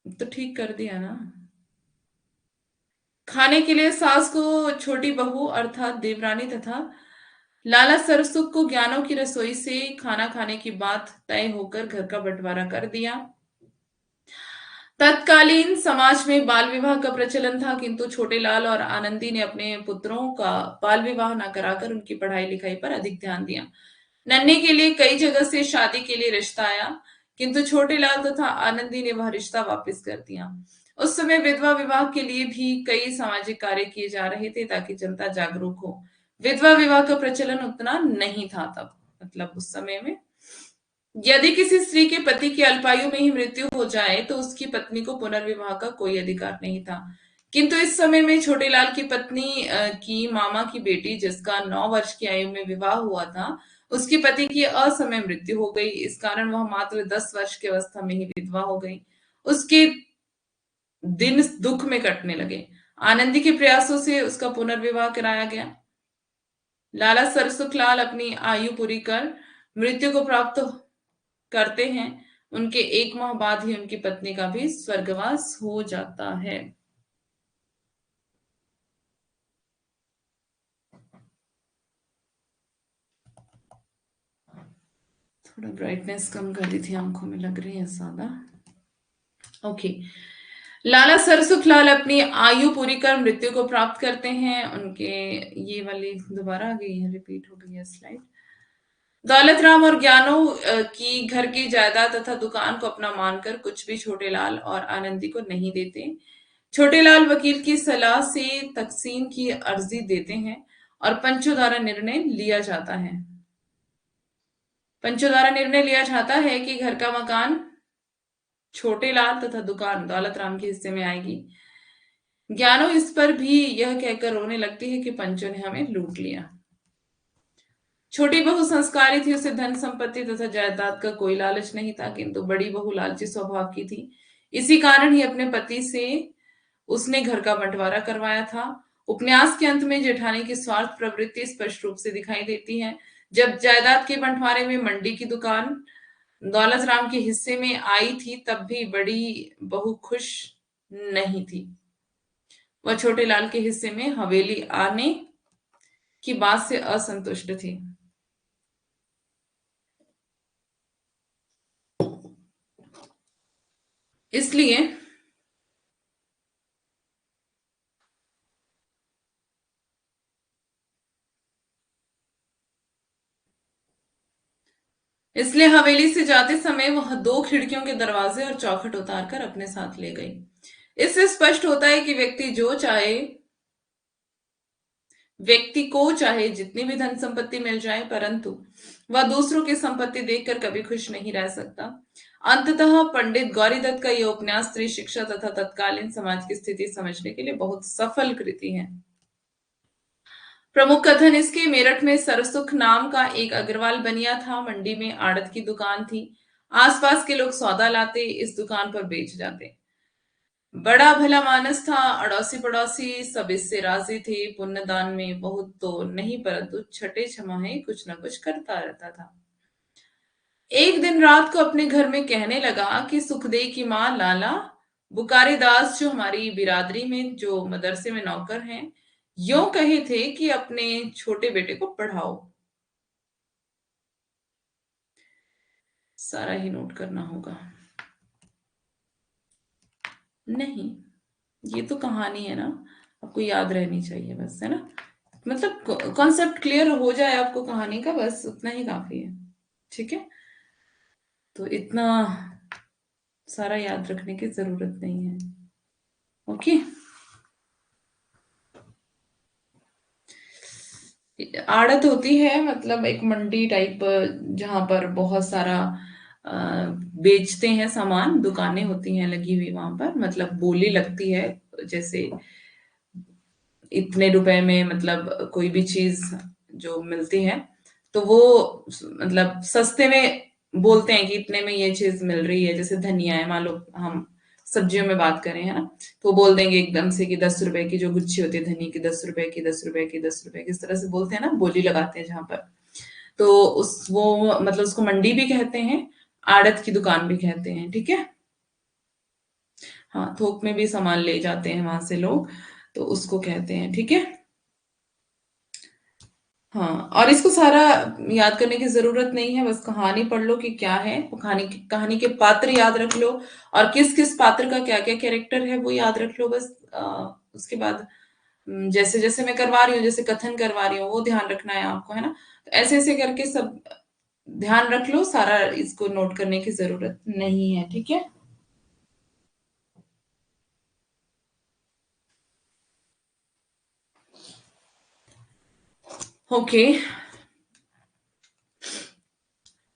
तो ठीक कर दिया ना। खाने के लिए सास को छोटी बहू अर्थात देवरानी तथा लाला सरसुख को ज्ञानों की रसोई से खाना खाने की बात तय होकर घर का बंटवारा कर दिया। तत्कालीन समाज में बाल विवाह का प्रचलन था, किंतु छोटे लाल और आनंदी ने अपने पुत्रों का बाल विवाह न कराकर उनकी पढ़ाई लिखाई पर अधिक ध्यान दिया। नन्हे के लिए कई जगह से शादी के लिए रिश्ता आया, किंतु छोटे लाल तथा आनंदी ने वह रिश्ता वापस कर दिया। उस समय विधवा विवाह के लिए भी कई सामाजिक कार्य किए जा रहे थे ताकि जनता जागरूक हो। विधवा विवाह का प्रचलन उतना नहीं था तब, मतलब उस समय में। यदि किसी स्त्री के पति की अल्पायु में ही मृत्यु हो जाए तो उसकी पत्नी को पुनर्विवाह का कोई अधिकार नहीं था, किंतु इस समय में छोटे लाल की पत्नी की मामा की बेटी जिसका 9 वर्ष की आयु में विवाह हुआ था, उसके पति की असमय मृत्यु हो गई। इस कारण वह मात्र 10 वर्ष की अवस्था में ही विधवा हो गई। उसके दिन दुख में कटने लगे। आनंदी के प्रयासों से उसका पुनर्विवाह कराया गया। लाला सरसुखलाल अपनी आयु पूरी कर मृत्यु को प्राप्त करते हैं। उनके 1 माह बाद ही उनकी पत्नी का भी स्वर्गवास हो जाता है। थोड़ा ब्राइटनेस कम कर दी थी, आंखों में लग रही है ज्यादा। ओके। लाला सरसुखलाल अपनी आयु पूरी कर मृत्यु को प्राप्त करते हैं। उनके ये वाली दोबारा आ गई है, रिपीट हो गई है स्लाइड। दौलत राम और ज्ञानो की घर की जायदाद तथा दुकान को अपना मानकर कुछ भी छोटे लाल और आनंदी को नहीं देते। छोटे लाल वकील की सलाह से तकसीम की अर्जी देते हैं और पंचों द्वारा निर्णय लिया जाता है। पंचों द्वारा निर्णय लिया जाता है कि घर का मकान छोटे लाल तथा दुकान दौलत राम के हिस्से में आएगी। ज्ञानो इस पर भी यह कहकर रोने लगती है कि पंचों ने हमें लूट लिया। छोटी बहू संस्कारी थी, उसे धन संपत्ति तथा जायदाद का कोई लालच नहीं था, किंतु बड़ी बहू लालची स्वभाव की थी। इसी कारण ही अपने पति से उसने घर का बंटवारा करवाया था। उपन्यास के अंत में जेठानी की स्वार्थ प्रवृत्ति स्पष्ट रूप से दिखाई देती है। जब जायदाद के बंटवारे में मंडी की दुकान दौलत राम के हिस्से में आई थी, तब भी बड़ी बहू खुश नहीं थी। वह छोटे लाल के हिस्से में हवेली आने की बात से असंतुष्ट थी। इसलिए इसलिए हवेली से जाते समय वह दो खिड़कियों के दरवाजे और चौखट उतारकर अपने साथ ले गई। इससे स्पष्ट होता है कि व्यक्ति को चाहे जितनी भी धन संपत्ति मिल जाए, परंतु वह दूसरों की संपत्ति देखकर कभी खुश नहीं रह सकता। अंततः पंडित गौरीदत्त का यह उपन्यास स्त्री शिक्षा तथा तत्कालीन समाज की स्थिति समझने के लिए बहुत सफल कृति है। प्रमुख कथन इसके मेरठ में सरसुख नाम का एक अग्रवाल बनिया था। मंडी में आड़त की दुकान थी। आसपास के लोग सौदा लाते, इस दुकान पर बेच जाते। बड़ा भला मानस था, अड़ोसी पड़ोसी सब इससे राजी थे। पुण्यदान में बहुत तो नहीं, परंतु छठे छमाहे कुछ न कुछ करता रहता था। एक दिन रात को अपने घर में कहने लगा कि सुखदेव की माँ लाला बुकारी दास, जो हमारी बिरादरी में जो मदरसे में नौकर हैं, यूं कहे थे कि अपने छोटे बेटे को पढ़ाओ। सारा ही नोट करना होगा। नहीं, ये तो कहानी है ना, आपको याद रहनी चाहिए बस, है ना। मतलब कॉन्सेप्ट क्लियर हो जाए आपको कहानी का, बस उतना ही काफी है। ठीक है, तो इतना सारा याद रखने की जरूरत नहीं है। ओके। आड़त होती है मतलब एक मंडी टाइप, जहां पर बहुत सारा अ, बेचते हैं सामान, दुकानें होती हैं लगी हुई वहां पर, मतलब बोली लगती है। जैसे इतने रुपए में मतलब कोई भी चीज जो मिलती है, तो वो मतलब सस्ते में बोलते हैं कि इतने में ये चीज मिल रही है। जैसे धनिया है, मान लो हम सब्जियों में बात करें, है ना, तो वो बोल देंगे एकदम से कि 10 रुपए की जो गुच्छी होती है धनिया की, 10 रुपए की, 10 रुपए की, 10 रुपए की, इस तरह से बोलते हैं ना, बोली लगाते हैं जहां पर। तो उस वो मतलब उसको मंडी भी कहते हैं, आड़त की दुकान भी कहते हैं। ठीक है। हाँ, थोक में भी सामान ले जाते हैं वहां से लोग, तो उसको कहते हैं। ठीक है। हाँ, और इसको सारा याद करने की जरूरत नहीं है, बस कहानी पढ़ लो कि क्या है। कहानी के पात्र याद रख लो, और किस किस पात्र का क्या क्या कैरेक्टर है वो याद रख लो बस। उसके बाद जैसे जैसे मैं करवा रही हूँ, जैसे कथन करवा रही हूँ, वो ध्यान रखना है आपको, है ना। तो ऐसे ऐसे करके सब ध्यान रख लो, सारा इसको नोट करने की जरूरत नहीं है। ठीक है। ओके।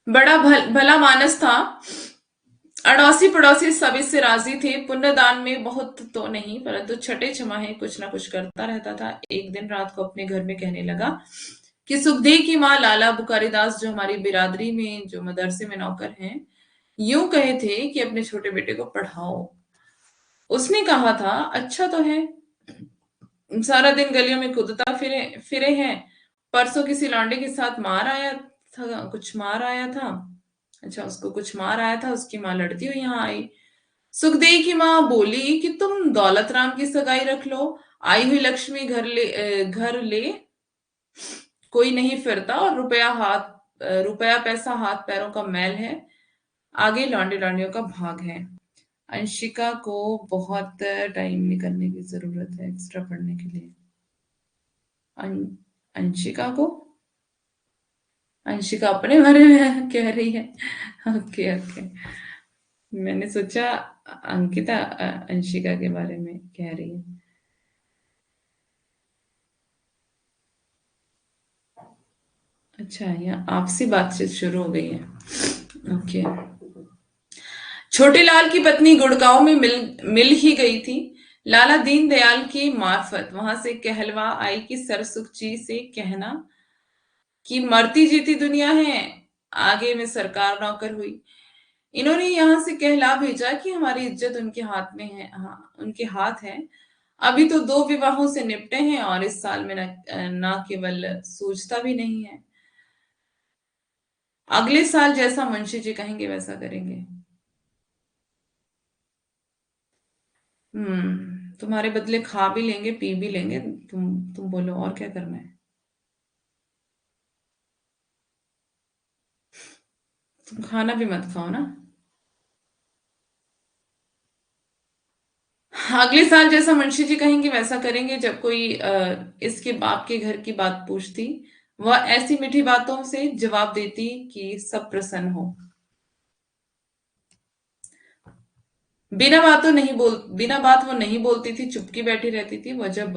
भला मानस था, अड़ोसी पड़ोसी सब इससे राजी थे। पुण्यदान में बहुत तो नहीं, परंतु छठे छमाहे कुछ ना कुछ करता रहता था। एक दिन रात को अपने घर में कहने लगा कि सुखदेव की माँ लाला बुखारीदास, जो हमारी बिरादरी में जो मदरसे में नौकर हैं, यूं कहे थे कि अपने छोटे बेटे को पढ़ाओ। उसने कहा था, अच्छा तो है, सारा दिन गलियों में कूदता फिरे फिरे हैं। परसों किसी लौंडे के साथ मार आया था, कुछ मार आया था। अच्छा, उसको कुछ मार आया था, उसकी माँ लड़ती हुई यहाँ आई। सुखदेव की माँ बोली कि तुम दौलत राम की सगाई रख लो, आई हुई लक्ष्मी घर ले कोई नहीं फिरता, और रुपया पैसा हाथ पैरों का मैल है, आगे लौंडे लौंडियों का भाग है। अंशिका को बहुत टाइम निकलने की जरूरत है एक्स्ट्रा पढ़ने के लिए। अंशिका को अंशिका अपने बारे में कह रही है। ओके ओके, मैंने सोचा अंकिता अंशिका के बारे में कह रही है। अच्छा, यहाँ आपसी बातचीत शुरू हो गई है। ओके। छोटे लाल की पत्नी गुड़गांव में मिल ही गई थी। लाला दीनदयाल की मार्फत वहां से कहलवा आई कि सरसुखजी से कहना कि मरती जीती दुनिया है, आगे में सरकार नौकर हुई। इन्होंने यहां से कहला भेजा कि हमारी इज्जत उनके हाथ में है, हाँ उनके हाथ है। अभी तो 2 विवाहों से निपटे हैं और इस साल में न केवल सोचता भी नहीं है। अगले साल जैसा मुंशी जी कहेंगे वैसा करेंगे। तुम्हारे बदले खा भी लेंगे पी भी लेंगे। तुम बोलो और क्या करना है। तुम खाना भी मत खाओ ना। अगले साल जैसा मुंशी जी कहेंगे वैसा करेंगे। जब कोई इसके बाप के घर की बात पूछती, वह ऐसी मीठी बातों से जवाब देती कि सब प्रसन्न हो। बिना बात वो नहीं बोलती थी, चुपकी बैठी रहती थी। वह जब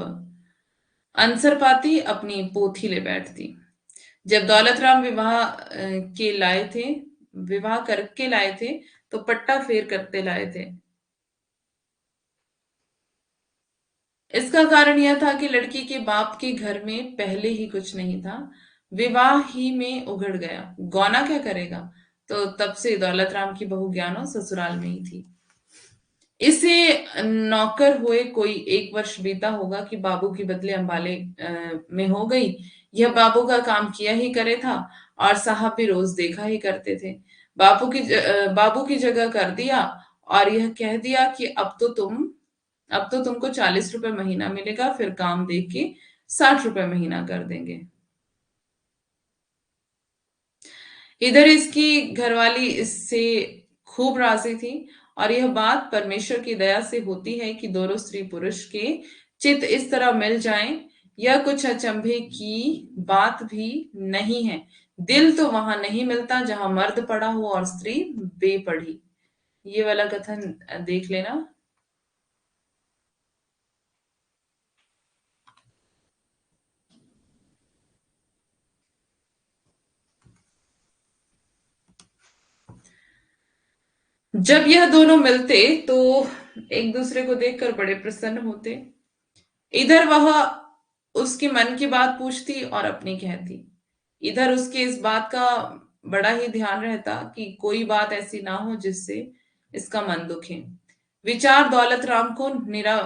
अनसर पाती अपनी पोथी ले बैठती। जब दौलत राम विवाह करके लाए थे तो पट्टा फेर करते लाए थे। इसका कारण यह था कि लड़की के बाप के घर में पहले ही कुछ नहीं था, विवाह ही में उघड़ गया, गौना क्या करेगा। तो तब से दौलत राम की बहू ज्ञानो ससुराल में ही थी। इसे नौकर हुए कोई 1 वर्ष बीता होगा कि बाबू की बदले अंबाले में हो गई। यह बाबू का काम किया ही करे था और साहब भी रोज देखा ही करते थे। बाबू की जगह कर दिया और यह कह दिया कि अब तो तुमको 40 रुपए महीना मिलेगा, फिर काम देख के 60 रुपए महीना कर देंगे। इधर इसकी घरवाली इससे खूब राजी थी। और यह बात परमेश्वर की दया से होती है कि दोनों स्त्री पुरुष के चित्त इस तरह मिल जाएं, यह कुछ अचंभे की बात भी नहीं है। दिल तो वहां नहीं मिलता जहां मर्द पड़ा हो और स्त्री बेपढ़ी। ये वाला कथन देख लेना। जब यह दोनों मिलते तो एक दूसरे को देखकर बड़े प्रसन्न होते। इधर वह उसके मन की बात पूछती और अपनी कहती। इधर उसके इस बात का बड़ा ही ध्यान रहता कि कोई बात ऐसी ना हो जिससे इसका मन दुखे। विचार दौलत राम को निरा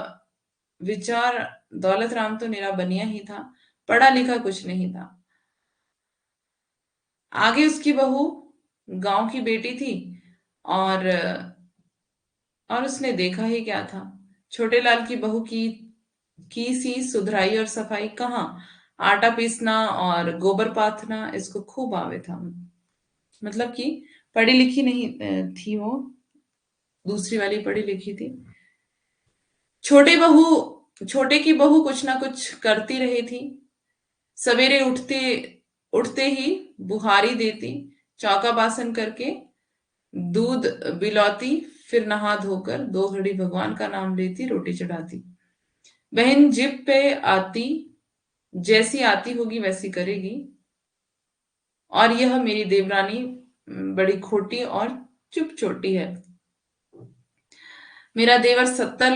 विचार दौलत राम तो निरा बनिया ही था, पढ़ा लिखा कुछ नहीं था। आगे उसकी बहू गांव की बेटी थी और उसने देखा ही क्या था। छोटे लाल की बहू की सी सुधराई और सफाई कहाँ। आटा पीसना और गोबर पाथना इसको खूब आवे था। मतलब कि पढ़ी लिखी नहीं थी वो, दूसरी वाली पढ़ी लिखी थी। छोटे बहू छोटे की बहू कुछ ना कुछ करती रही थी। सवेरे उठते उठते ही बुहारी देती, चौका बासन करके दूध बिलौती, फिर नहा धोकर 2 घड़ी भगवान का नाम लेती, रोटी चढ़ाती। बहन जिप पे आती, जैसी आती होगी वैसी करेगी। और यह मेरी देवरानी बड़ी खोटी और चुप चोटी है। मेरा देवर 70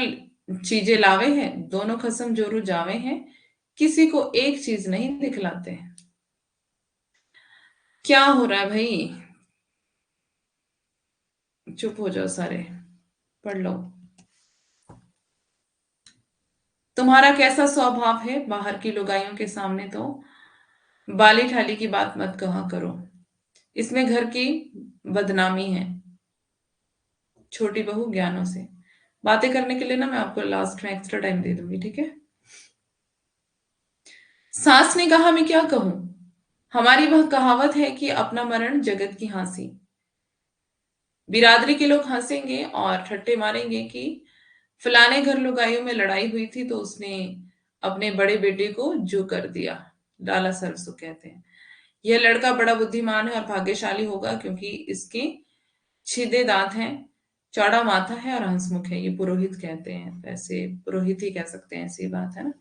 चीजें लावे हैं, दोनों खसम जोरू जावे हैं, किसी को एक चीज नहीं दिखलाते। क्या हो रहा है भाई। चुप हो जाओ सारे, पढ़ लो। तुम्हारा कैसा स्वभाव है, बाहर की लुगाइयों के सामने तो बाली ठाली की बात मत कहा करो, इसमें घर की बदनामी है। छोटी बहू ज्ञानों से बातें करने के लिए ना मैं आपको लास्ट में एक्स्ट्रा टाइम दे दूंगी, ठीक है। सास ने कहा, मैं क्या कहूं। हमारी वह कहावत है कि अपना मरण जगत की हंसी। बिरादरी के लोग हंसेंगे और ठट्टे मारेंगे कि फलाने घर लुगाइयों में लड़ाई हुई थी तो उसने अपने बड़े बेटे को जो कर दिया। लाला सरसो कहते हैं। यह लड़का बड़ा बुद्धिमान है और भाग्यशाली होगा क्योंकि इसके सीधे दांत हैं, चौड़ा माथा है और हंसमुख है। ये पुरोहित कहते हैं, वैसे पुरोहित ही कह सकते हैं, ऐसी बात है ना।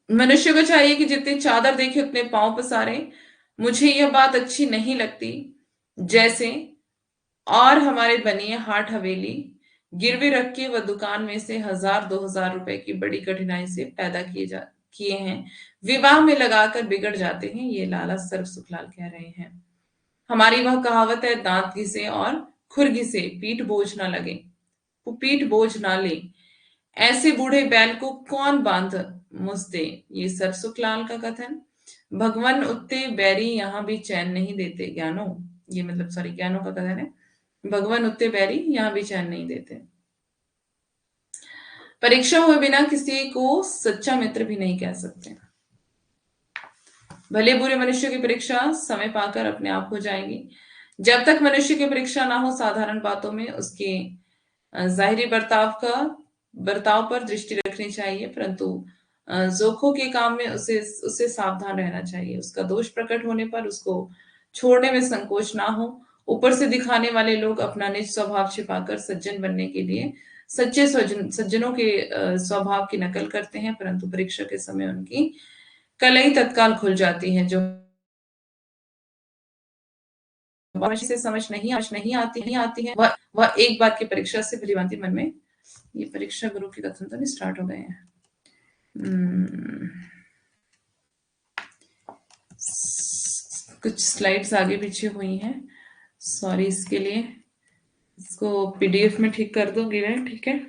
मनुष्य को चाहिए कि जितनी चादर देखे उतने पांव पसारे। मुझे यह बात अच्छी नहीं लगती। जैसे और हमारे बनिए हाट हवेली गिरवी रख के वह दुकान में से 1000 2000 रुपए की बड़ी कठिनाई से पैदा किए हैं, विवाह में लगाकर बिगड़ जाते हैं। ये लाला सर्व सुखलाल कह रहे हैं। हमारी वह कहावत है, दांत घिसे और खुर घिसे पीठ बोझ ना लगे, वो पीठ बोझ ना ले, ऐसे बूढ़े बैल को कौन बांध मुझसे। ये सर्व सुखलाल का कथन। भगवान उत्ते बैरी यहाँ भी चैन नहीं देते ज्ञानो। ये मतलब सॉरी, ज्ञानो का कथन है। भगवान उत्ते बैरी यहाँ भी चैन नहीं देते। परीक्षा हुए बिना किसी को सच्चा मित्र भी नहीं कह सकते। भले बुरे मनुष्य की परीक्षा समय पाकर अपने आप हो जाएगी। जब तक मनुष्य की परीक्षा ना हो, साधारण बातों में उसके जाहिरी बर्ताव पर दृष्टि रखनी चाहिए, परंतु जोखों के काम में उसे उससे सावधान रहना चाहिए। उसका दोष प्रकट होने पर उसको छोड़ने में संकोच ना हो। ऊपर से दिखाने वाले लोग अपना निज स्वभाव छिपाकर सज्जन बनने के लिए सच्चे सज्जनों के स्वभाव की नकल करते हैं, परंतु परीक्षा के समय उनकी कलई तत्काल खुल जाती है। जो से समझ नहीं आती है, वह एक बार की परीक्षा से भलीभांति मन में। ये परीक्षा गुरु के कथन तो नहीं स्टार्ट हो गए हैं। कुछ स्लाइड्स आगे पीछे हुई हैं, सॉरी इसके लिए। इसको पीडीएफ में ठीक कर दूंगी मैं, ठीक है।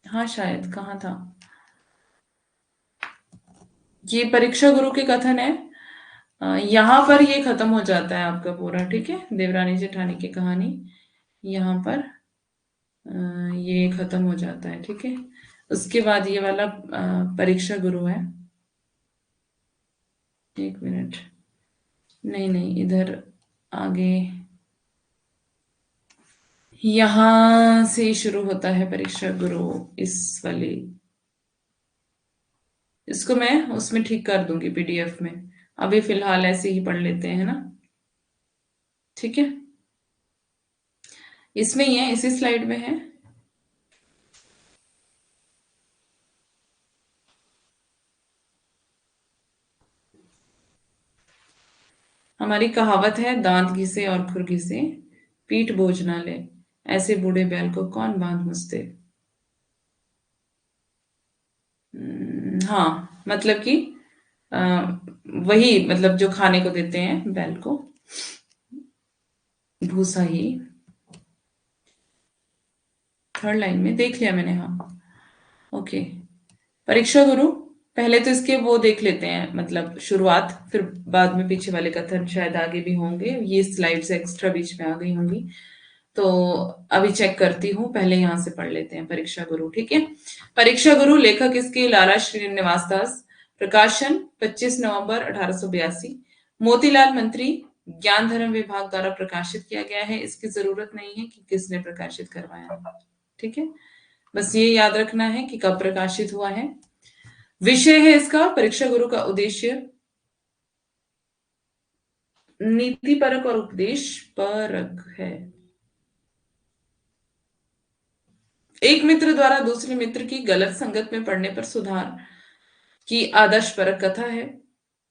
हाँ शायद कहाँ था। ये परीक्षा गुरु के कथन है। यहाँ पर ये खत्म हो जाता है आपका पूरा, ठीक है। देवरानी जेठानी की कहानी यहाँ पर ये खत्म हो जाता है, ठीक है। उसके बाद ये वाला परीक्षा गुरु है। एक मिनट, नहीं नहीं, इधर आगे यहां से शुरू होता है परीक्षा गुरु। इस वाली, इसको मैं उसमें ठीक कर दूंगी पीडीएफ में। अभी फिलहाल ऐसे ही पढ़ लेते हैं ना, ठीक है। इसमें ही है, इसी स्लाइड में है। हमारी कहावत है, दांत घिसे और खुर घिसे पीठ बोझ ना ले, ऐसे बूढ़े बैल को कौन बांध मुझसे। हाँ मतलब कि अ, वही मतलब जो खाने को देते हैं बैल को, भूसा ही। थर्ड लाइन में देख लिया मैंने, हाँ ओके। परीक्षा गुरु, पहले तो इसके वो देख लेते हैं, मतलब शुरुआत, फिर बाद में पीछे वाले कथन शायद आगे भी होंगे। ये स्लाइड्स एक्स्ट्रा बीच में आ गई होंगी, तो अभी चेक करती हूँ। पहले यहां से पढ़ लेते हैं परीक्षा गुरु, ठीक है। परीक्षा गुरु लेखक इसके लाला श्रीनिवास दास, प्रकाशन 25 नवंबर 1882, मोतीलाल मंत्री, ज्ञान धर्म विभाग द्वारा प्रकाशित किया गया है। इसकी जरूरत नहीं है कि किसने प्रकाशित करवाया है, ठीक है। बस ये याद रखना है कि कब प्रकाशित हुआ है। विषय है इसका, परीक्षा गुरु का उद्देश्य नीति परक और उपदेश परक है। एक मित्र द्वारा दूसरे मित्र की गलत संगत में पड़ने पर सुधार की आदर्श परक कथा है।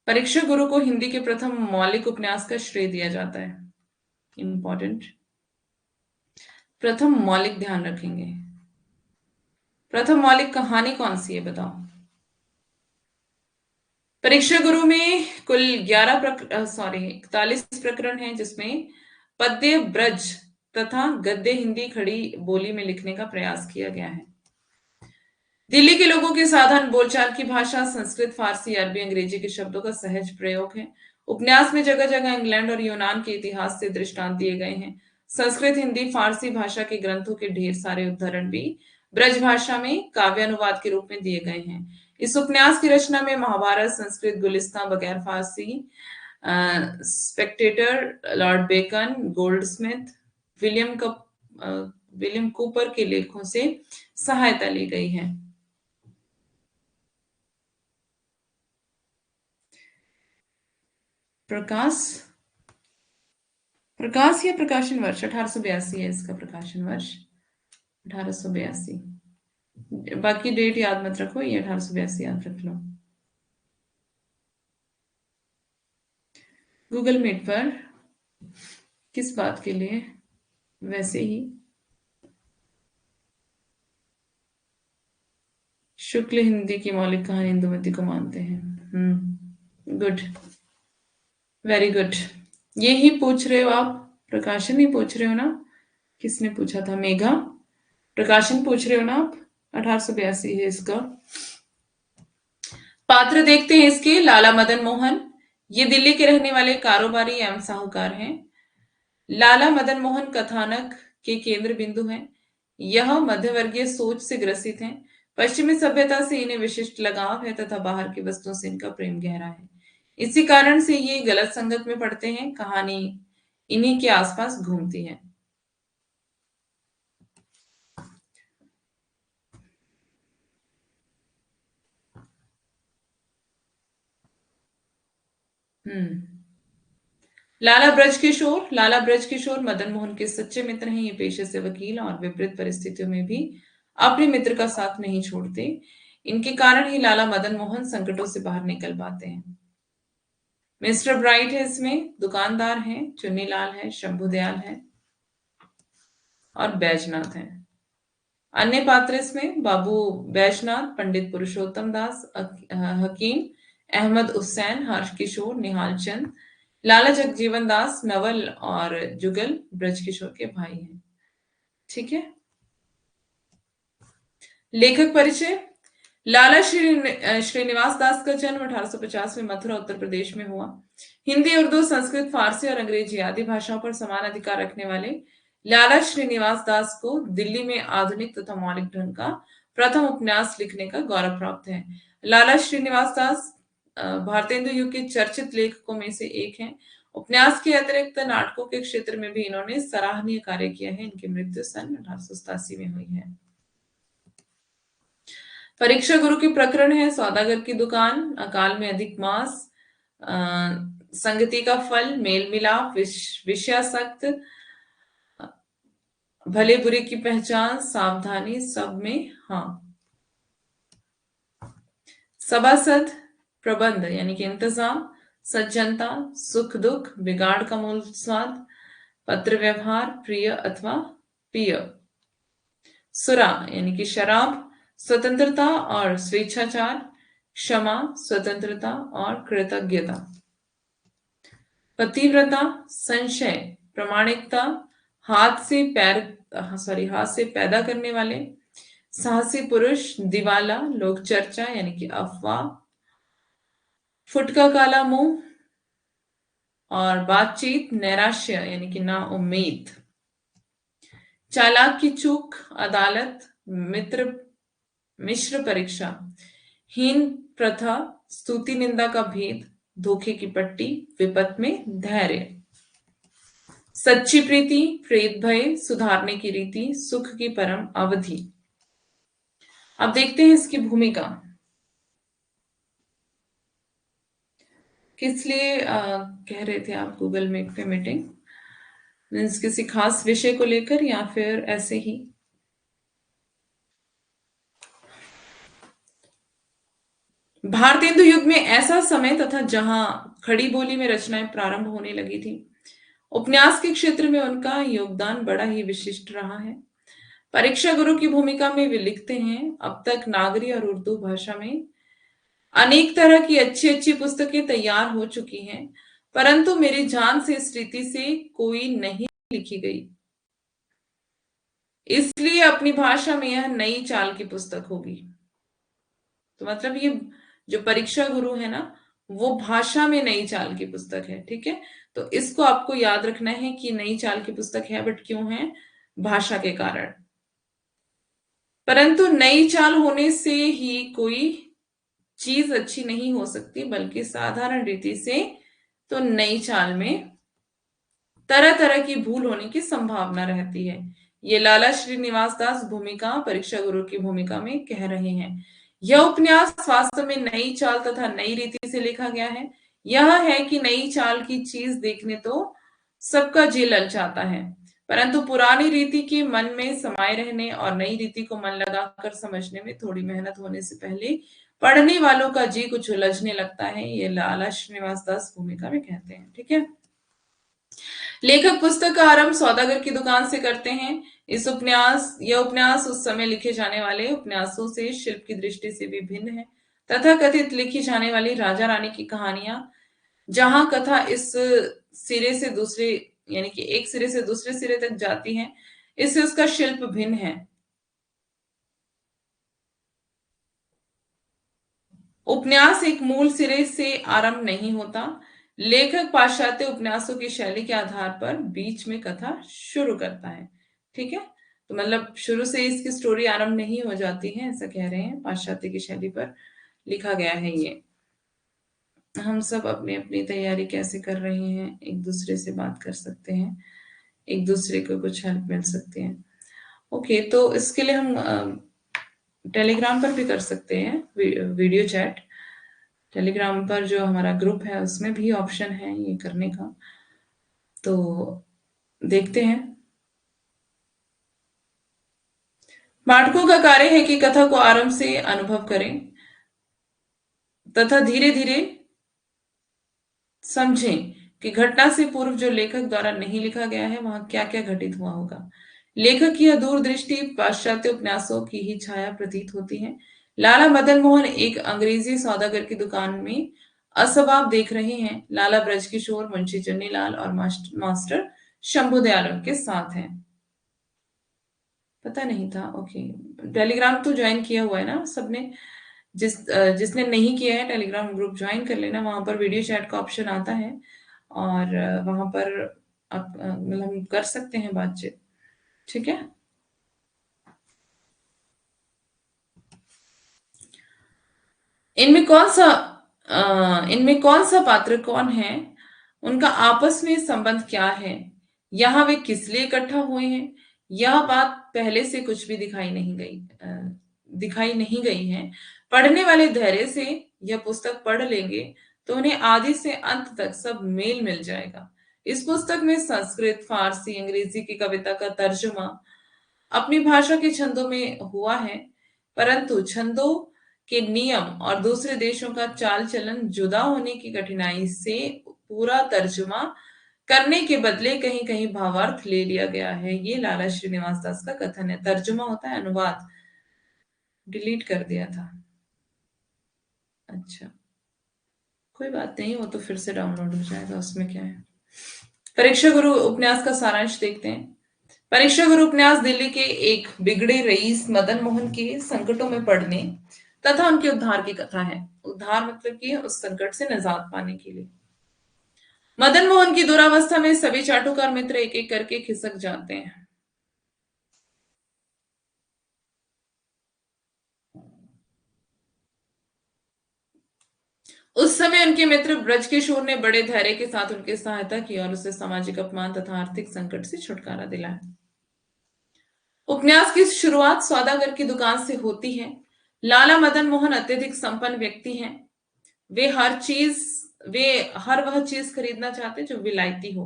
परीक्षा गुरु को हिंदी के प्रथम मौलिक उपन्यास का श्रेय दिया जाता है। इंपॉर्टेंट, प्रथम मौलिक ध्यान रखेंगे। प्रथम मौलिक कहानी कौन सी है बताओ। परीक्षा गुरु में कुल 41 प्रकरण हैं, जिसमें पद्य ब्रज तथा गद्य हिंदी खड़ी बोली में लिखने का प्रयास किया गया है। दिल्ली के लोगों के साधारण बोलचाल की भाषा संस्कृत, फारसी, अरबी, अंग्रेजी के शब्दों का सहज प्रयोग है। उपन्यास में जगह जगह इंग्लैंड और यूनान के इतिहास से दृष्टांत दिए गए हैं। संस्कृत, हिंदी, फारसी भाषा के ग्रंथों के ढेर सारे उद्धरण भी ब्रज भाषा में काव्यानुवाद के रूप में दिए गए हैं। इस उपन्यास की रचना में महाभारत, संस्कृत, गुलिस्तान बगैर Farsi, Spectator, Lord Bacon, Goldsmith, William का विलियम कूपर के लेखों से सहायता ली गई है। प्रकाश प्रकाश या प्रकाशन वर्ष 1882 है इसका प्रकाशन वर्ष, 1882। बाकी डेट याद मत रखो, ये 1882 याद रख लो। गूगल मीट पर किस बात के लिए? वैसे ही। शुक्ल हिंदी की मौलिक कहानी इंदुमती को मानते हैं। Good, very good. ये ही पूछ रहे हो आप? प्रकाशन ही पूछ रहे हो ना? किसने पूछा था? मेघा। प्रकाशन पूछ रहे हो ना आप? 1882 है इसका। पात्र देखते हैं इसके। लाला मदन मोहन, ये दिल्ली के रहने वाले कारोबारी एवं साहूकार हैं। लाला मदन मोहन कथानक के केंद्र बिंदु हैं। यह मध्यवर्गीय सोच से ग्रसित हैं। पश्चिमी सभ्यता से इन्हें विशिष्ट लगाव है तथा बाहर की वस्तुओं से इनका प्रेम गहरा है। इसी कारण से ये गलत संगत में पड़ते हैं। कहानी इन्हीं के आसपास घूमती है। हम्म लाला ब्रज किशोर मदन मोहन के सच्चे मित्र हैं। ये पेशे से वकील और विपरीत परिस्थितियों में भी अपने मित्र का साथ नहीं छोड़ते। इनके कारण ही लाला मदन मोहन संकटों से बाहर निकल पाते हैं। मिस्टर ब्राइट है इसमें, दुकानदार हैं, चुन्नीलाल है, शंभुदयाल है और बैजनाथ है। अन्य पात्र इसमें बाबू बैजनाथ, पंडित पुरुषोत्तम दास, हकीम अहमद हुसैन, हर्ष किशोर, निहाल चंद, लाला जगजीवन दास, नवल और जुगल ब्रज किशोर के भाई हैं। ठीक है। लेखक परिचय। श्रीनिवास दास का जन्म 1850 में मथुरा उत्तर प्रदेश में हुआ। हिंदी, उर्दू, संस्कृत, फारसी और अंग्रेजी आदि भाषाओं पर समान अधिकार रखने वाले लाला श्रीनिवास दास को दिल्ली में आधुनिक तथा मौलिक ढंग का प्रथम उपन्यास लिखने का गौरव प्राप्त है। लाला श्रीनिवास दास भारतेंदु युग के चर्चित लेखकों में से एक हैं। उपन्यास के अतिरिक्त नाटकों के क्षेत्र में भी इन्होंने सराहनीय कार्य किया है। इनकी मृत्यु सन 1887 में हुई है। परीक्षा गुरु के प्रकरण है सौदागर की दुकान, अकाल में अधिक मास, संगति का फल, मेल मिलाप, विषयासक्त, भले बुरे की पहचान, सावधानी, सब में हाँ, सभासद, प्रबंध यानी कि इंतजाम, सज्जनता, सुख दुख, बिगाड़ का मूल स्वाद, पत्र व्यवहार, प्रिय अथवा प्रिय, सुरा यानी कि शराब, स्वतंत्रता और स्वेच्छाचार, क्षमा, स्वतंत्रता और कृतज्ञता, पतिव्रता, संशय, प्रामाणिकता, हाथ से पैदा करने वाले, साहसी पुरुष, दिवाला, लोक चर्चा यानी कि अफवाह, फुटका काला मुंह और बातचीत, नैराश्य यानी कि ना उम्मीद, चालाक की चूक, अदालत, मिश्र परीक्षा, हीन प्रथा, स्तुति निंदा का भेद, धोखे की पट्टी, विपत में धैर्य, सच्ची प्रीति, प्रेत भय, सुधारने की रीति, सुख की परम अवधि। अब देखते हैं इसकी भूमिका। किस लिए कह रहे थे आप गूगल मीट पे मीटिंग? मीन्स किसी खास विषय को लेकर या फिर ऐसे ही? भारतेंदु युग में ऐसा समय तथा जहां खड़ी बोली में रचनाएं प्रारंभ होने लगी थी। उपन्यास के क्षेत्र में उनका योगदान बड़ा ही विशिष्ट रहा है। परीक्षा गुरु की भूमिका में वे लिखते हैं, अब तक नागरी और उर्दू भाषा में अनेक तरह की अच्छी अच्छी पुस्तकें तैयार हो चुकी हैं, परंतु मेरी जान से इस रीति से कोई नहीं लिखी गई। इसलिए अपनी भाषा में यह नई चाल की पुस्तक होगी। तो मतलब ये जो परीक्षा गुरु है ना, वो भाषा में नई चाल की पुस्तक है। ठीक है, तो इसको आपको याद रखना है कि नई चाल की पुस्तक है, बट क्यों है? भाषा के कारण। परंतु नई चाल होने से ही कोई चीज अच्छी नहीं हो सकती, बल्कि साधारण रीति से तो नई चाल में तरह तरह की भूल होने की संभावना रहती है। ये लाला श्रीनिवास दास भूमिका परीक्षा गुरु की भूमिका में कह रहे हैं। यह उपन्यास वास्तव में नई चाल तथा नई रीति से लिखा गया है। यह है कि नई चाल की चीज देखने तो सबका जी ललचाता है, परंतु पुरानी रीति के मन में समाये रहने और नई रीति को मन लगाकर समझने में थोड़ी मेहनत होने से पहले पढ़ने वालों का जी कुछ उलझने लगता है। ये लाला श्रीनिवास दास भूमिका में कहते हैं। ठीक है। लेखक पुस्तक का आरंभ सौदागर की दुकान से करते हैं। यह उपन्यास उस समय लिखे जाने वाले उपन्यासों से शिल्प की दृष्टि से भी भिन्न है। तथा कथित लिखी जाने वाली राजा रानी की कहानियां, जहां कथा इस सिरे से दूसरे यानी कि एक सिरे से दूसरे सिरे तक जाती है, इससे उसका शिल्प भिन्न है। उपन्यास एक मूल सिरे से आरंभ नहीं होता। लेखक पाश्चात्य उपन्यासों की शैली के आधार पर बीच में कथा शुरू करता है। ठीक है। तो मतलब शुरू से इसकी स्टोरी आरंभ नहीं हो जाती है, ऐसा कह रहे हैं। पाश्चात्य की शैली पर लिखा गया है ये। हम सब अपनी अपनी तैयारी कैसे कर रहे हैं, एक दूसरे से बात कर सकते हैं, एक दूसरे को कुछ हेल्प मिल सकती है। ओके, तो इसके लिए हम टेलीग्राम पर भी कर सकते हैं वीडियो चैट। टेलीग्राम पर जो हमारा ग्रुप है उसमें भी ऑप्शन है ये करने का, तो देखते हैं। पाठकों का कार्य है कि कथा को आरंभ से अनुभव करें तथा धीरे धीरे समझें कि घटना से पूर्व जो लेखक द्वारा नहीं लिखा गया है वहां क्या क्या घटित हुआ होगा। लेखक की यह दूरदृष्टि पाश्चात्य उपन्यासों की ही छाया प्रतीत होती है। लाला मदन मोहन एक अंग्रेजी सौदागर की दुकान में असबाब देख रहे हैं। लाला ब्रजकिशोर, मुंशी चन्नीलाल और मास्टर शंभुदयाल उनके साथ हैं। पता नहीं था। ओके, टेलीग्राम तो ज्वाइन किया हुआ है ना सबने। जिसने नहीं किया है टेलीग्राम ग्रुप ज्वाइन कर लेना, वहां पर वीडियो चैट का ऑप्शन आता है और वहां पर आप मतलब हम कर सकते हैं बातचीत। ठीक है। इनमें कौन सा पात्र कौन है, उनका आपस में संबंध क्या है, यहाँ वे किस लिए इकट्ठा हुए हैं, यह बात पहले से कुछ भी दिखाई नहीं गई है। पढ़ने वाले धैर्य से यह पुस्तक पढ़ लेंगे तो उन्हें आदि से अंत तक सब मेल मिल जाएगा। इस पुस्तक में संस्कृत, फारसी, अंग्रेजी की कविता का तर्जुमा अपनी भाषा के छंदों में हुआ है, परंतु छंदों के नियम और दूसरे देशों का चाल चलन जुदा होने की कठिनाई से पूरा तर्जुमा करने के बदले कहीं कहीं भावार्थ ले लिया गया है। ये लाला श्रीनिवास दास का कथन है। तर्जुमा होता है अनुवाद। डिलीट कर दिया था। अच्छा, कोई बात नहीं, वो तो फिर से डाउनलोड हो जाएगा, उसमें क्या है। परीक्षा गुरु उपन्यास का सारांश देखते हैं। परीक्षा गुरु उपन्यास दिल्ली के एक बिगड़े रईस मदन मोहन के संकटों में पड़ने तथा उनके उद्धार की कथा है। उद्धार मतलब कि उस संकट से निजात पाने के लिए। मदन मोहन की दुरावस्था में सभी चाटुकार मित्र एक एक करके खिसक जाते हैं। उस समय उनके मित्र ब्रजकिशोर ने बड़े धैर्य के साथ उनकी सहायता की और उसे सामाजिक अपमान तथा आर्थिक संकट से छुटकारा दिलाया। उपन्यास की शुरुआत सौदागर की दुकान से होती है। लाला मदन मोहन अत्यधिक संपन्न व्यक्ति हैं। वे हर चीज वे हर वह चीज खरीदना चाहते जो विलायती हो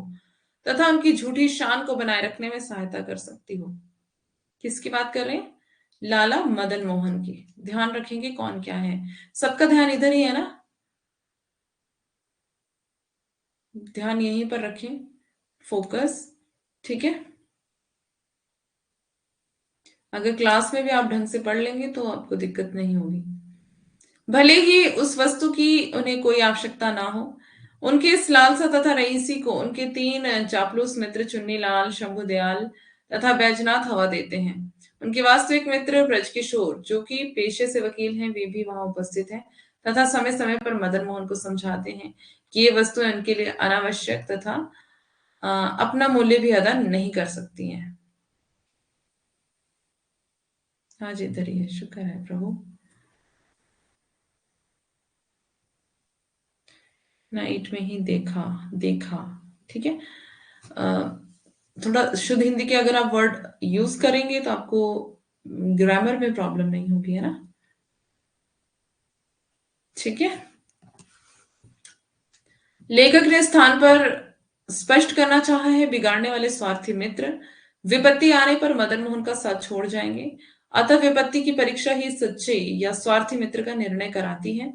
तथा उनकी झूठी शान को बनाए रखने में सहायता कर सकती हो। किसकी बात कर रहे हैं? लाला मदन मोहन की। ध्यान रखेंगे कौन क्या है, सबका ध्यान इधर ही है ना, ध्यान यहीं पर रखें, फोकस। ठीक है। अगर क्लास में भी आप ढंग से पढ़ लेंगे तो आपको दिक्कत नहीं होगी। भले ही उस वस्तु की उन्हें कोई आवश्यकता ना हो, उनके इस लालसा तथा रईसी को उनके तीन चापलूस मित्र चुन्नीलाल, शंभुदयाल तथा बैजनाथ हवा देते हैं। उनके वास्तविक मित्र ब्रजकिशोर, जो कि पेशे से वकील हैं, वे भी वहां उपस्थित हैं तथा समय समय पर मदन मोहन को समझाते हैं कि ये वस्तुएं उनके लिए अनावश्यक तथा अपना मूल्य भी अदा नहीं कर सकती हैं। हाँ जी, इधर ही है, शुक्र है प्रभु। नाइट में ही देखा देखा। ठीक है। थोड़ा शुद्ध हिंदी के अगर आप वर्ड यूज करेंगे तो आपको ग्रामर में प्रॉब्लम नहीं होगी, है ना? ठीक है। लेखक ने स्थान पर स्पष्ट करना चाहा है, बिगाड़ने वाले स्वार्थी मित्र विपत्ति आने पर मदन मोहन का साथ छोड़ जाएंगे। अतः विपत्ति की परीक्षा ही सच्चे या स्वार्थी मित्र का निर्णय कराती है।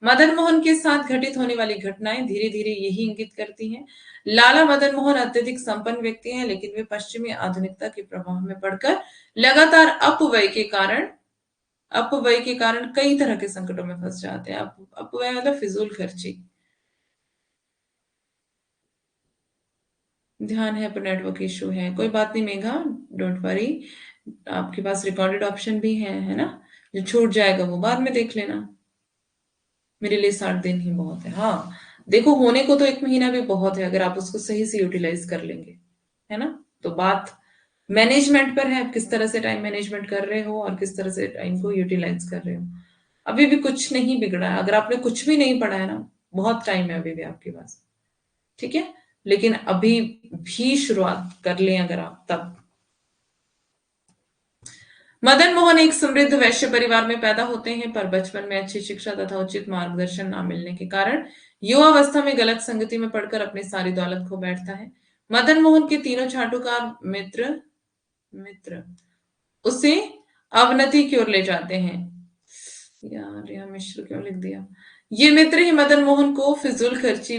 मदन मोहन के साथ घटित होने वाली घटनाएं धीरे धीरे यही इंगित करती हैं। लाला मदन मोहन अत्यधिक संपन्न व्यक्ति हैं, लेकिन वे पश्चिमी आधुनिकता के प्रभाव में पड़कर लगातार अपव्यय के कारण कई तरह के संकटों में फंस जाते हैं। अपव्यय मतलब फिजूल खर्ची। ध्यान है पर नेटवर्क इशू है, कोई बात नहीं मेघा, डोंट वरी। आपके पास रिकॉर्डेड ऑप्शन भी है ना? जो छूट जाएगा वो बाद में देख लेना। मेरे लिए 60 दिन ही बहुत है। हाँ, देखो होने को तो 1 महीना भी बहुत है अगर आप उसको सही से यूटिलाइज कर लेंगे, है ना? तो बात मैनेजमेंट पर है, आप किस तरह से टाइम मैनेजमेंट कर रहे हो और किस तरह से टाइम को यूटिलाइज कर रहे हो। अभी भी कुछ नहीं बिगड़ा है, अगर आपने कुछ भी नहीं पढ़ा है ना, बहुत टाइम है अभी भी आपके पास। ठीक है, लेकिन अभी भी शुरुआत कर लें अगर आप तब। मदन मोहन एक समृद्ध वैश्य परिवार में पैदा होते हैं, पर बचपन में अच्छी शिक्षा तथा उचित मार्गदर्शन न मिलने के कारण युवावस्था में गलत संगति में पड़कर अपनी सारी दौलत खो बैठता है। मदन मोहन के तीनों चाटुकार मित्र मित्र उसे अवनति की ओर ले जाते हैं। यार यहाँ मिश्र क्यों लिख दिया? ये मित्र ही मदन मोहन को फिजूल खर्ची,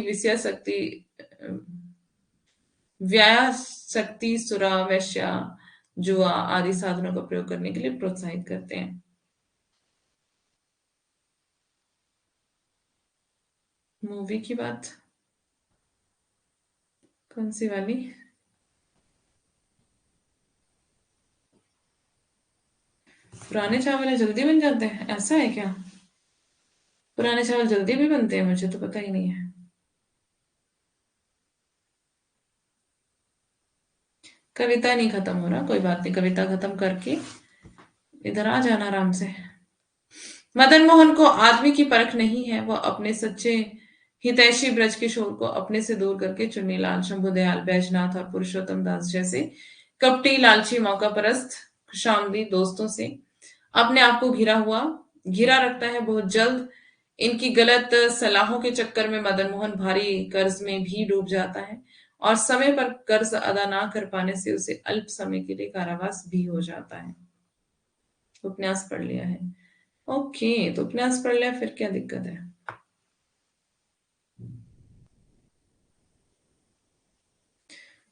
व्यायासक्ति, सुरा, वेश्या, जुआ आदि साधनों का प्रयोग करने के लिए प्रोत्साहित करते हैं। मूवी की बात कौन सी वाली? पुराने चावल है जल्दी बन जाते हैं, ऐसा है क्या? पुराने चावल जल्दी भी बनते हैं? मुझे तो पता ही नहीं है। कविता नहीं खत्म हो रहा, कोई बात नहीं, कविता खत्म करके इधर आ जाना आराम से। मदन मोहन को आदमी की परख नहीं है, वह अपने सच्चे हितैषी ब्रज किशोर को अपने से दूर करके चुन्नीलाल, शंभुदयाल, बैजनाथ और पुरुषोत्तम दास जैसे कपटी, लालची, मौका परस्त, खुशामदी दोस्तों से अपने आप को घिरा रखता है। बहुत जल्द इनकी गलत सलाहों के चक्कर में मदन मोहन भारी कर्ज में भी डूब जाता है और समय पर कर्ज अदा ना कर पाने से उसे अल्प समय के लिए कारावास भी हो जाता है। उपन्यास पढ़ लिया है? ओके, तो उपन्यास पढ़ लिया, फिर क्या दिक्कत है?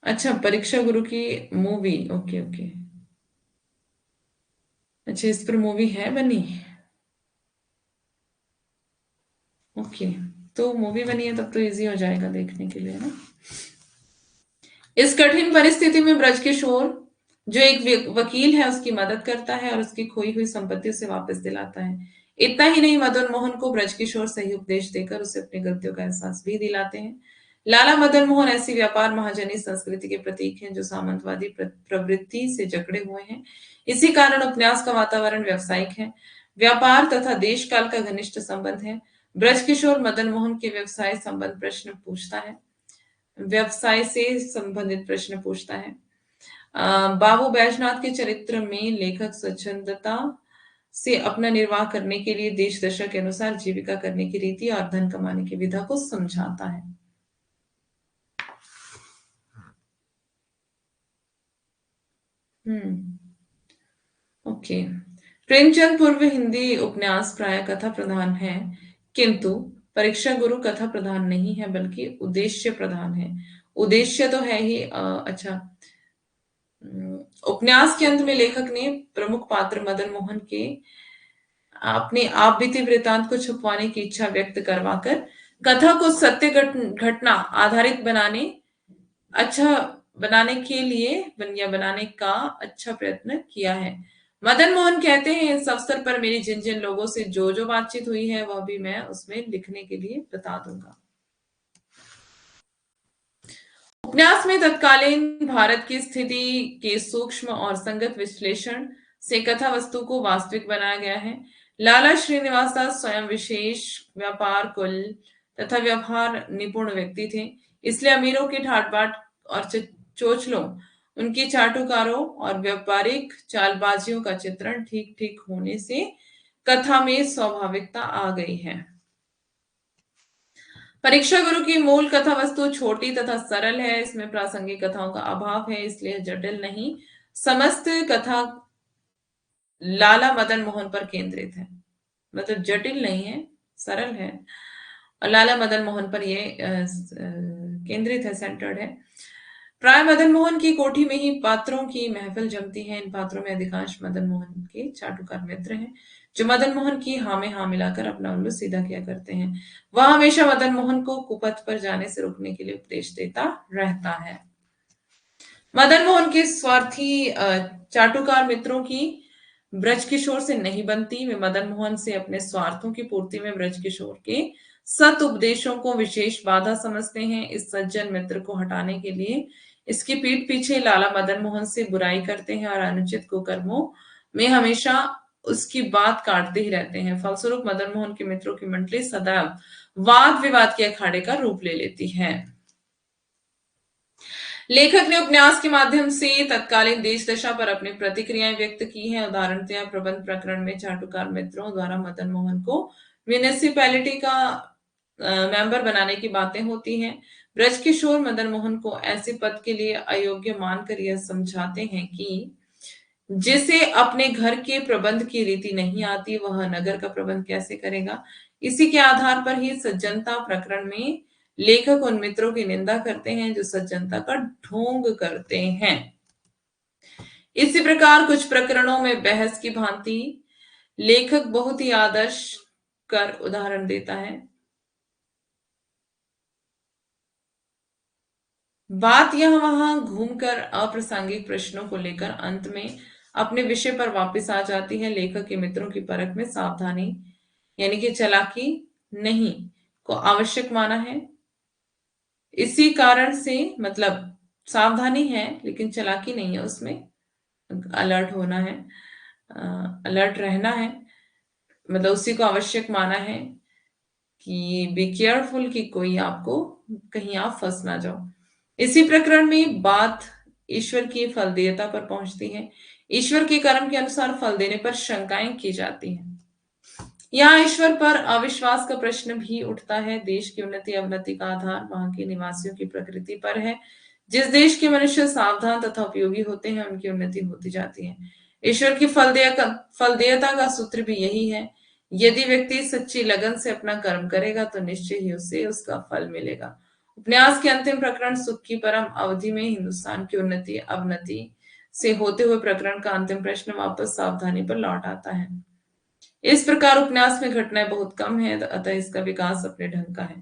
अच्छा, परीक्षा गुरु की मूवी, ओके ओके। अच्छा, इस पर मूवी है बनी? ओके, तो मूवी बनी है तब तो इजी हो जाएगा देखने के लिए ना। इस कठिन परिस्थिति में ब्रजकिशोर, जो एक वकील है, उसकी मदद करता है और उसकी खोई हुई संपत्ति उसे वापस दिलाता है। इतना ही नहीं, मदन मोहन को ब्रजकिशोर सही उपदेश देकर उसे अपनी गलतियों का एहसास भी दिलाते हैं। लाला मदन मोहन ऐसी व्यापार महाजनी संस्कृति के प्रतीक हैं जो सामंतवादी प्रवृत्ति से जकड़े हुए हैं। इसी कारण उपन्यास का वातावरण व्यवसायिक है। व्यापार तथा देश काल का घनिष्ठ संबंध है। ब्रजकिशोर मदन मोहन के व्यवसाय से संबंधित प्रश्न पूछता है। बाबू बैजनाथ के चरित्र में लेखक स्वच्छंदता से अपना निर्वाह करने के लिए देश दशा के अनुसार जीविका करने की रीति और धन कमाने की विधा को समझाता है। ओके। प्रेमचंद पूर्व हिंदी उपन्यास प्राय कथा प्रधान है, किंतु परीक्षा गुरु कथा प्रधान नहीं है बल्कि उद्देश्य प्रधान है। उद्देश्य तो है ही। अच्छा, उपन्यास के अंत में लेखक ने प्रमुख पात्र मदन मोहन के अपने आप बीती वृतांत को छुपवाने की इच्छा व्यक्त करवाकर कथा को सत्य घटना आधारित अच्छा बनाने के लिए या बनाने का अच्छा प्रयत्न किया है। मदन मोहन कहते हैं, इस अवसर पर मेरी जिन जिन लोगों से जो जो बातचीत हुई है वह भी मैं उसमें लिखने के लिए बता दूंगा। उपन्यास में तत्कालीन भारत की स्थिति के सूक्ष्म और संगत विश्लेषण से कथा वस्तु को वास्तविक बनाया गया है। लाला श्रीनिवास दास स्वयं विशेष व्यापार कुल तथा व्यवहार निपुण व्यक्ति थे, इसलिए अमीरों की ठाट बाट और चोचलों उनकी चाटुकारों और व्यापारिक चालबाजियों का चित्रण ठीक ठीक होने से कथा में स्वाभाविकता आ गई है। परीक्षा गुरु की मूल कथा वस्तु छोटी तथा सरल है, इसमें प्रासंगिक कथाओं का अभाव है, इसलिए जटिल नहीं। समस्त कथा लाला मदन मोहन पर केंद्रित है, मतलब जटिल नहीं है, सरल है, और लाला मदन मोहन पर ये केंद्रित है, सेंटर्ड है। प्राय मदन मोहन की कोठी में ही पात्रों की महफिल जमती है। इन पात्रों में अधिकांश मदन मोहन के चाटुकार मित्र हैं, जो मदन मोहन की हाँ में हाँ मिलाकर अपना उल्लू सीधा किया करते हैं। वह हमेशा मदन मोहन को कुपथ पर जाने से रोकने के लिए उपदेश देता रहता है। मदन मोहन के स्वार्थी चाटुकार मित्रों की ब्रज किशोर से नहीं बनती। वे मदन मोहन से अपने स्वार्थों की पूर्ति में ब्रज किशोर के सत उपदेशों को विशेष बाधा समझते हैं। इस सज्जन मित्र को हटाने के लिए इसकी पीठ पीछे लाला मदन मोहन से बुराई करते हैं और अनुचित कुकर्मों में हमेशा उसकी बात काटते ही रहते हैं। फलस्वरूप मदन मोहन के मित्रों की मंडली सदैव वाद विवाद के अखाड़े का रूप ले लेती है। लेखक ने उपन्यास के माध्यम से तत्कालीन देश दशा पर अपनी प्रतिक्रियाएं व्यक्त की हैं। उदाहरणतया प्रबंध प्रकरण में चाटुकार मित्रों द्वारा मदन मोहन को म्यूनिसिपैलिटी का मेंबर बनाने की बातें होती हैं। ब्रज किशोर मदन मोहन को ऐसे पद के लिए अयोग्य मानकर यह समझाते हैं कि जिसे अपने घर के प्रबंध की रीति नहीं आती, वह नगर का प्रबंध कैसे करेगा। इसी के आधार पर ही सज्जनता प्रकरण में लेखक उन मित्रों की निंदा करते हैं जो सज्जनता का ढोंग करते हैं। इसी प्रकार कुछ प्रकरणों में बहस की भांति लेखक बहुत ही आदर्श कर उदाहरण देता है। बात यह वहां घूमकर अप्रासंगिक प्रश्नों को लेकर अंत में अपने विषय पर वापस आ जाती है। लेखक के मित्रों की परख में सावधानी यानी कि चालाकी नहीं को आवश्यक माना है। इसी कारण से मतलब सावधानी है लेकिन चालाकी नहीं है, उसमें अलर्ट होना है, अलर्ट रहना है, मतलब उसी को आवश्यक माना है कि बी केयरफुल कि कोई आपको कहीं आप फंस ना जाओ। इसी प्रकरण में बात ईश्वर की फलदेयता पर पहुंचती है। ईश्वर के कर्म के अनुसार फल देने पर शंकाएं की जाती हैं। यहाँ ईश्वर पर अविश्वास का प्रश्न भी उठता है। देश की उन्नति अवनति का आधार वहां के निवासियों की प्रकृति पर है। जिस देश के मनुष्य सावधान तथा उपयोगी होते हैं, उनकी उन्नति होती जाती है। ईश्वर की फलदेयता का सूत्र भी यही है। यदि व्यक्ति सच्ची लगन से अपना कर्म करेगा तो निश्चय ही उसे उसका फल मिलेगा। उपन्यास के अंतिम प्रकरण सुख की परम अवधि में हिंदुस्तान की उन्नति अवनति से होते हुए प्रकरण का अंतिम प्रश्न वापस सावधानी पर लौट आता है। इस प्रकार उपन्यास में घटनाएं बहुत कम है, अतः इसका विकास अपने ढंग का है।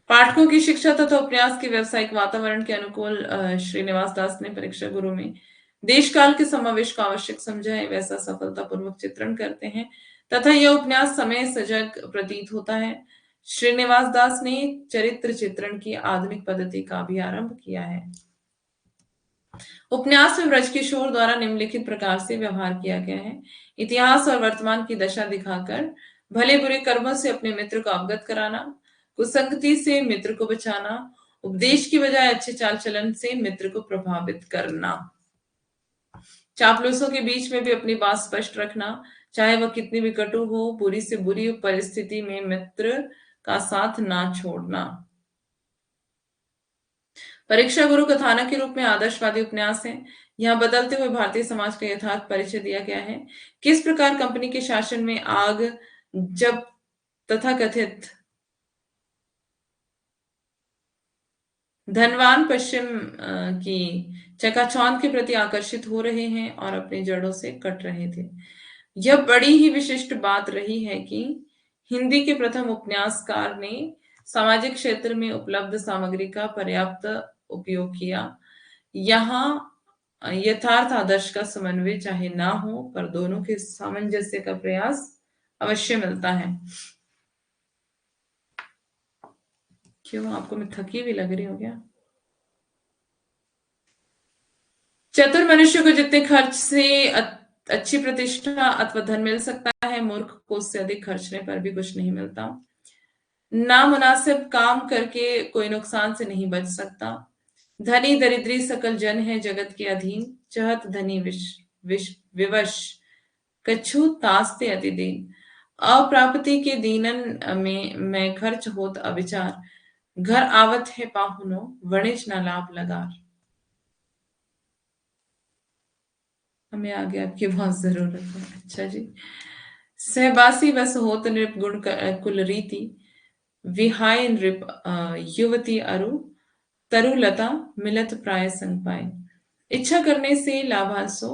पाठकों की शिक्षा तथा उपन्यास के व्यवसायिक वातावरण के अनुकूल श्रीनिवास दास ने परीक्षा गुरु में देश काल के समावेश को आवश्यक समझा है, वैसा सफलतापूर्वक चित्रण करते हैं तथा यह उपन्यास समय सजग प्रतीत होता है। श्रीनिवास दास ने चरित्र चित्रण की आधुनिक पद्धति का भी आरंभ किया है। उपन्यास में ब्रजकिशोर द्वारा निम्नलिखित प्रकार से व्यवहार किया गया है। इतिहास और वर्तमान की दशा दिखाकर भले बुरे कर्मों से अपने मित्र को अवगत कराना, कुसंगति से मित्र को बचाना, उपदेश की बजाय अच्छे चाल चलन से मित्र को प्रभावित करना, चापलूसों के बीच में भी अपनी बात स्पष्ट रखना, चाहे वह कितनी भी कटु हो, बुरी से बुरी परिस्थिति में मित्र का साथ ना छोड़ना। परीक्षा गुरु कथानक के रूप में आदर्शवादी उपन्यास है। यहाँ बदलते हुए भारतीय समाज का यथार्थ परिचय दिया गया है। किस प्रकार कंपनी के शासन में आग जब तथाकथित धनवान पश्चिम की चकाचौंध के प्रति आकर्षित हो रहे हैं और अपनी जड़ों से कट रहे थे। यह बड़ी ही विशिष्ट बात रही है कि हिंदी के प्रथम उपन्यासकार ने सामाजिक क्षेत्र में उपलब्ध सामग्री का पर्याप्त उपयोग किया। यहाँ यथार्थ आदर्श का समन्वय चाहे ना हो, पर दोनों के सामंजस्य का प्रयास अवश्य मिलता है। क्यों, आपको मैं थकी भी लग रही हूँ क्या? चतुर मनुष्य को जितने खर्च से अच्छी प्रतिष्ठा अथवा धन मिल सकता है, मूर्ख को उससे अधिक खर्चने पर भी कुछ नहीं मिलता। नामुनासिब काम करके कोई नुकसान से नहीं बच सकता। धनी दरिद्री सकल जन है जगत के अधीन, चहत धनी विवश, कछु तास्ते अति दीन। अप्राप्ति के दीनन में मैं खर्च होत अविचार, घर आवत है पाहुनो, वणिज न लाभ लगार। हमें आगे आपकी बहुत जरूरत है। अच्छा जी। सहबासी बस होत नृप गुण कुल रीति, विहाय नृप युवती अरु, तरुलता मिलत प्राय संग पाए। इच्छा करने से लाभासो,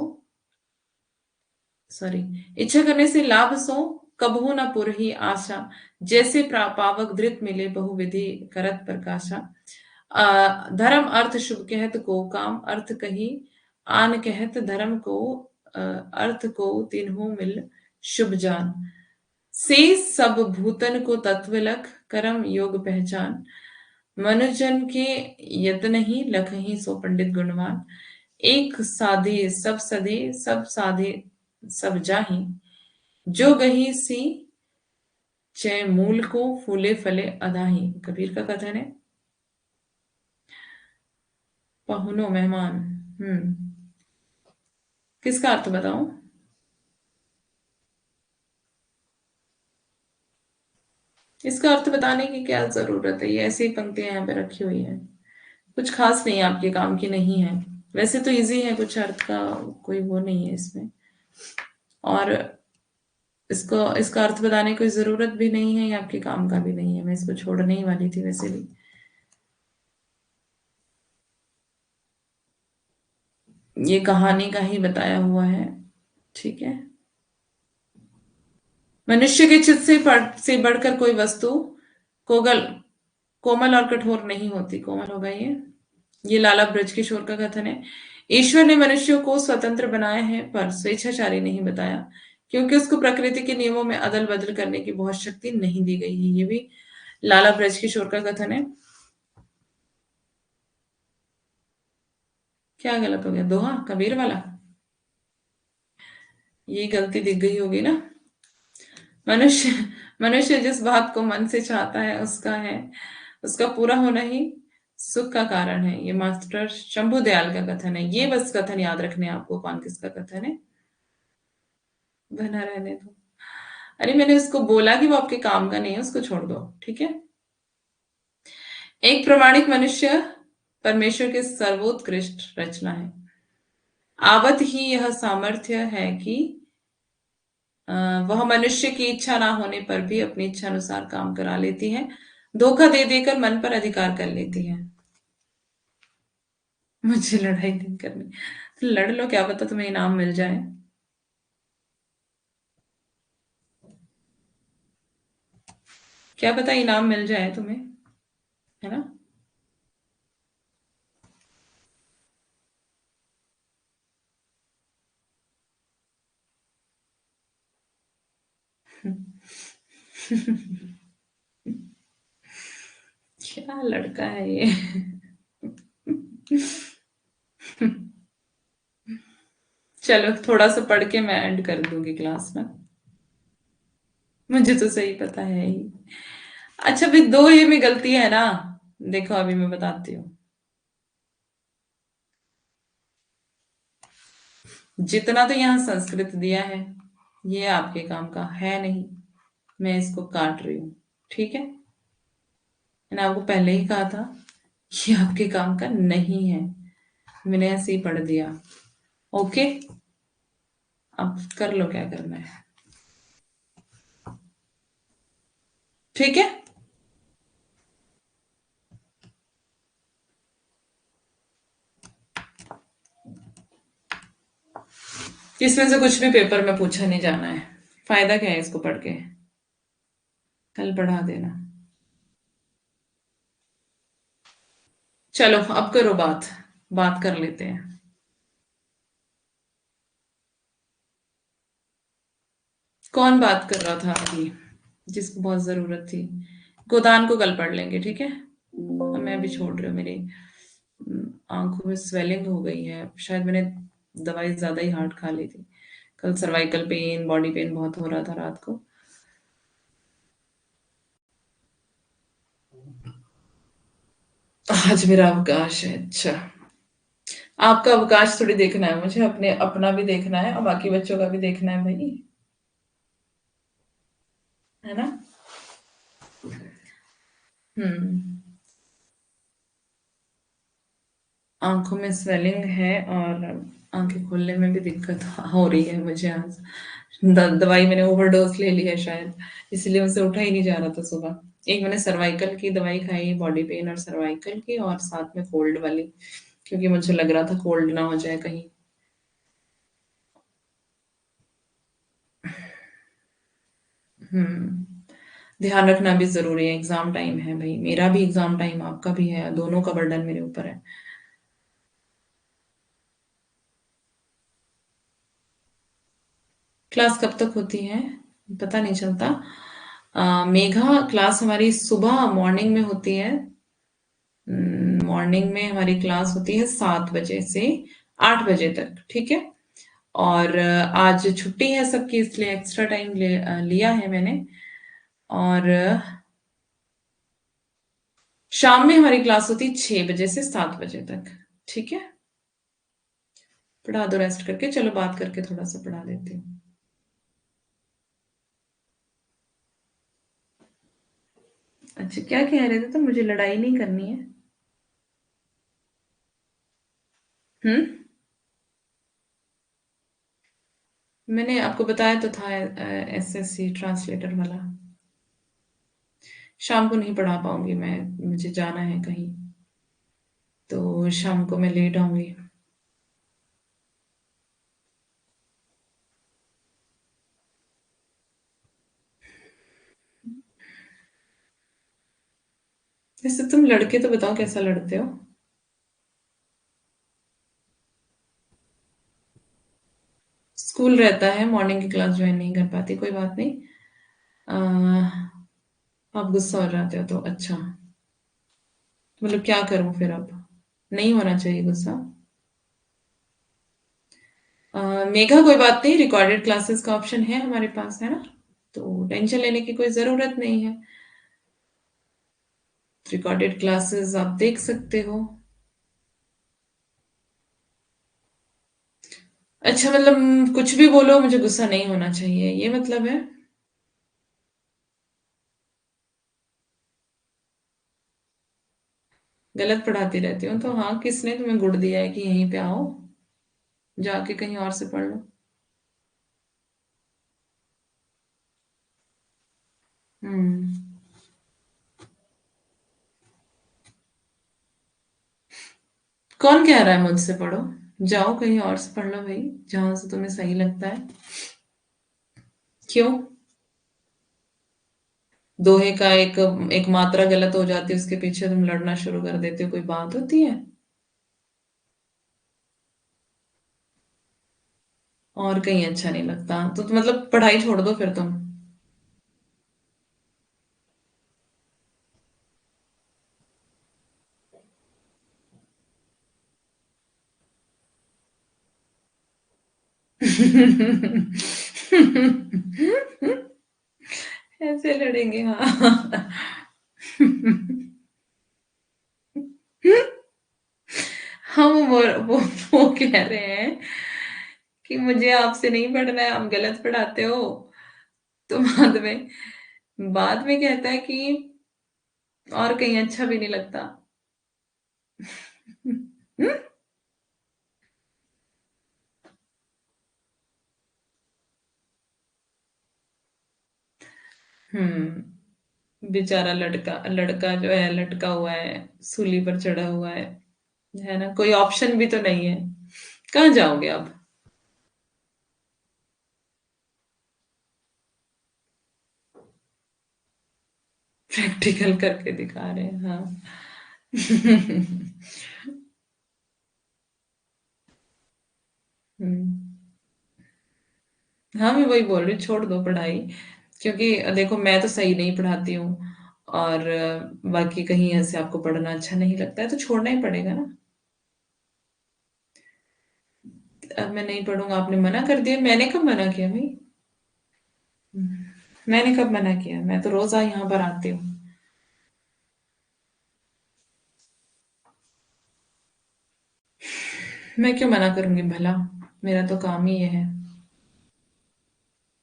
सॉरी, इच्छा करने से लाभ सो, कबहू न पुरही आशा, जैसे पावक धृत मिले बहुविधि करत प्रकाशा। धर्म अर्थ शुभ कहत को काम, अर्थ कही आन कहत धर्म को, अर्थ को तिन्हु मिल शुभ जान। से सब भूतन को तत्व लख, कर्म योग पहचान। मनुजन के यत्न ही लख ही सो पंडित गुणवान। एक साधे सब सधे, सब साधे सब जाहि, जो गही सी चै मूल को, फूले फले अधाही। कबीर का कथन है। पहुनो मेहमान। किसका अर्थ बताऊं? इसका अर्थ बताने की क्या जरूरत है, ये ऐसी ही पंक्तियां यहाँ पे रखी हुई है, कुछ खास नहीं है, आपके काम की नहीं है। वैसे तो इजी है, कुछ अर्थ का कोई वो नहीं है इसमें, और इसको इसका अर्थ बताने की कोई जरूरत भी नहीं है, ये आपके काम का भी नहीं है। मैं इसको छोड़ने ही वाली थी वैसे भी। ये कहानी का ही बताया हुआ है, ठीक है। मनुष्य के चित्त से बढ़कर कोई वस्तु कोगल कोमल और कठोर नहीं होती। कोमल होगा ये लाला ब्रज किशोर का कथन है। ईश्वर ने मनुष्य को स्वतंत्र बनाया है, पर स्वेच्छाचारी नहीं बताया, क्योंकि उसको प्रकृति के नियमों में अदल बदल करने की बहुत शक्ति नहीं दी गई है। ये भी लाला ब्रज किशोर का कथन है। क्या गलत हो गया? दोहा कबीर वाला? ये गलती दिख गई होगी ना। मनुष्य मनुष्य जिस बात को मन से चाहता है उसका पूरा होना ही सुख का कारण है। ये मास्टर शंभु दयाल का कथन है। ये बस कथन याद रखने हैं आपको, कौन किसका कथन है। बना रहने दो। अरे मैंने उसको बोला कि वो आपके काम का नहीं है, उसको छोड़ दो, ठीक है। एक प्रामाणिक मनुष्य परमेश्वर के सर्वोत्कृष्ट रचना है। आवत ही यह सामर्थ्य है कि अ, वह मनुष्य की इच्छा ना होने पर भी अपनी इच्छा अनुसार काम करा लेती है, धोखा दे देकर मन पर अधिकार कर लेती है। मुझे लड़ाई नहीं करनी, तो लड़ लो, क्या पता तुम्हें इनाम मिल जाए। क्या पता इनाम मिल जाए तुम्हें, है ना। क्या लड़का है ये। चलो थोड़ा सा पढ़ के मैं एंड कर दूंगी क्लास में। मुझे तो सही पता है ही। अच्छा भी दो ये में गलती है ना। देखो अभी मैं बताती हूँ। जितना तो यहाँ संस्कृत दिया है, ये आपके काम का है नहीं। मैं इसको काट रही हूँ, ठीक है। मैंने आपको पहले ही कहा था, ये आपके काम का नहीं है। मैंने ऐसे ही पढ़ दिया। ओके, अब कर लो क्या करना है, ठीक है। इसमें से कुछ भी पेपर में पूछा नहीं जाना है। फायदा क्या है इसको पढ़ के? कल पढ़ा देना। चलो अब करो बात, बात कर लेते हैं। कौन बात कर रहा था अभी, जिसको बहुत जरूरत थी? गोदान को कल पढ़ लेंगे, ठीक है। अब मैं अभी छोड़ रही हूँ, मेरी आंखों में स्वेलिंग हो गई है, शायद मैंने दवाई ज्यादा ही हार्ड खा ली थी। कल सर्वाइकल पेन, बॉडी पेन बहुत हो रहा था रात को। आज मेरा अवकाश है, अच्छा। आपका अवकाश थोड़ी देखना है मुझे, अपने अपना भी देखना है और बाकी बच्चों का भी देखना है भाई, है ना? हम्म। आंखों में स्वेलिंग है और आंखें खोलने में भी दिक्कत हो रही है मुझे आज। दवाई मैंने ओवरडोज ले ली है शायद, इसलिए मुझसे उठा ही नहीं जा रहा था सुबह। एक मैंने सर्वाइकल की दवाई खाई है, बॉडी पेन और सर्वाइकल की, और साथ में कोल्ड वाली, क्योंकि मुझे लग रहा था कोल्ड ना हो जाए कहीं। हम्म। ध्यान रखना भी जरूरी है, एग्जाम टाइम है भाई, मेरा भी एग्जाम टाइम, आपका भी है, दोनों का बर्डन मेरे ऊपर है। क्लास कब तक होती है? पता नहीं चलता। मेघा, क्लास हमारी सुबह मॉर्निंग में होती है। मॉर्निंग में हमारी क्लास होती है 7 बजे से 8 बजे तक, ठीक है। और आज छुट्टी है सबकी, इसलिए एक्स्ट्रा टाइम लिया है मैंने। और शाम में हमारी क्लास होती है 6 बजे से 7 बजे तक, ठीक है। पढ़ा दो रेस्ट करके, चलो बात करके थोड़ा सा पढ़ा देती हूँ। अच्छा, क्या कह रहे थे? तो मुझे लड़ाई नहीं करनी है। हम्म। मैंने आपको बताया तो था, एसएससी ट्रांसलेटर वाला। शाम को नहीं पढ़ा पाऊंगी मैं, मुझे जाना है कहीं, तो शाम को मैं लेट आऊंगी। वैसे तुम लड़के तो बताओ कैसा लड़ते हो? स्कूल रहता है, मॉर्निंग की क्लास ज्वाइन नहीं कर पाती, कोई बात नहीं। आप गुस्सा हो जाते हो तो अच्छा, मतलब क्या करूं फिर अब? नहीं होना चाहिए गुस्सा। मेघा, कोई बात नहीं, रिकॉर्डेड क्लासेस का ऑप्शन है हमारे पास, है ना? तो टेंशन लेने की कोई जरूरत नहीं है। रिकॉर्डेड क्लासेस आप देख सकते हो। अच्छा, मतलब कुछ भी बोलो, मुझे गुस्सा नहीं होना चाहिए, ये मतलब है? गलत पढ़ाती रहती हूँ तो? हाँ, किसने तुम्हें गुड़ दिया है कि यहीं पे आओ, जाके कहीं और से पढ़ लो। हम्म। कौन कह रहा है मुझसे पढ़ो? जाओ कहीं और से पढ़ लो भाई, जहां से तुम्हें सही लगता है। क्यों? दोहे का एक एक मात्रा गलत हो जाती है, उसके पीछे तुम लड़ना शुरू कर देते हो, कोई बात होती है? और कहीं अच्छा नहीं लगता तो मतलब पढ़ाई छोड़ दो फिर तुम। ऐसे लड़ेंगे, हाँ। हम वो कह रहे हैं कि मुझे आपसे नहीं पढ़ना है, आप गलत पढ़ाते हो। तो बाद में कहता है कि और कहीं अच्छा भी नहीं लगता। बेचारा लड़का लड़का जो है लटका हुआ है, सूली पर चढ़ा हुआ है ना? कोई ऑप्शन भी तो नहीं है। कहाँ जाओगे आप? प्रैक्टिकल करके दिखा रहे हैं, हाँ। हम्म। हाँ, मैं वही बोल रही हूँ, छोड़ दो पढ़ाई। क्योंकि देखो, मैं तो सही नहीं पढ़ाती हूँ, और बाकी कहीं ऐसे आपको पढ़ना अच्छा नहीं लगता है तो छोड़ना ही पड़ेगा ना। अब मैं नहीं पढ़ूंगा, आपने मना कर दिया, मैंने कब मना किया भाई? मैंने कब मना किया? मैं तो रोज यहाँ पर आती हूँ। मैं क्यों मना करूंगी भला, मेरा तो काम ही ये है।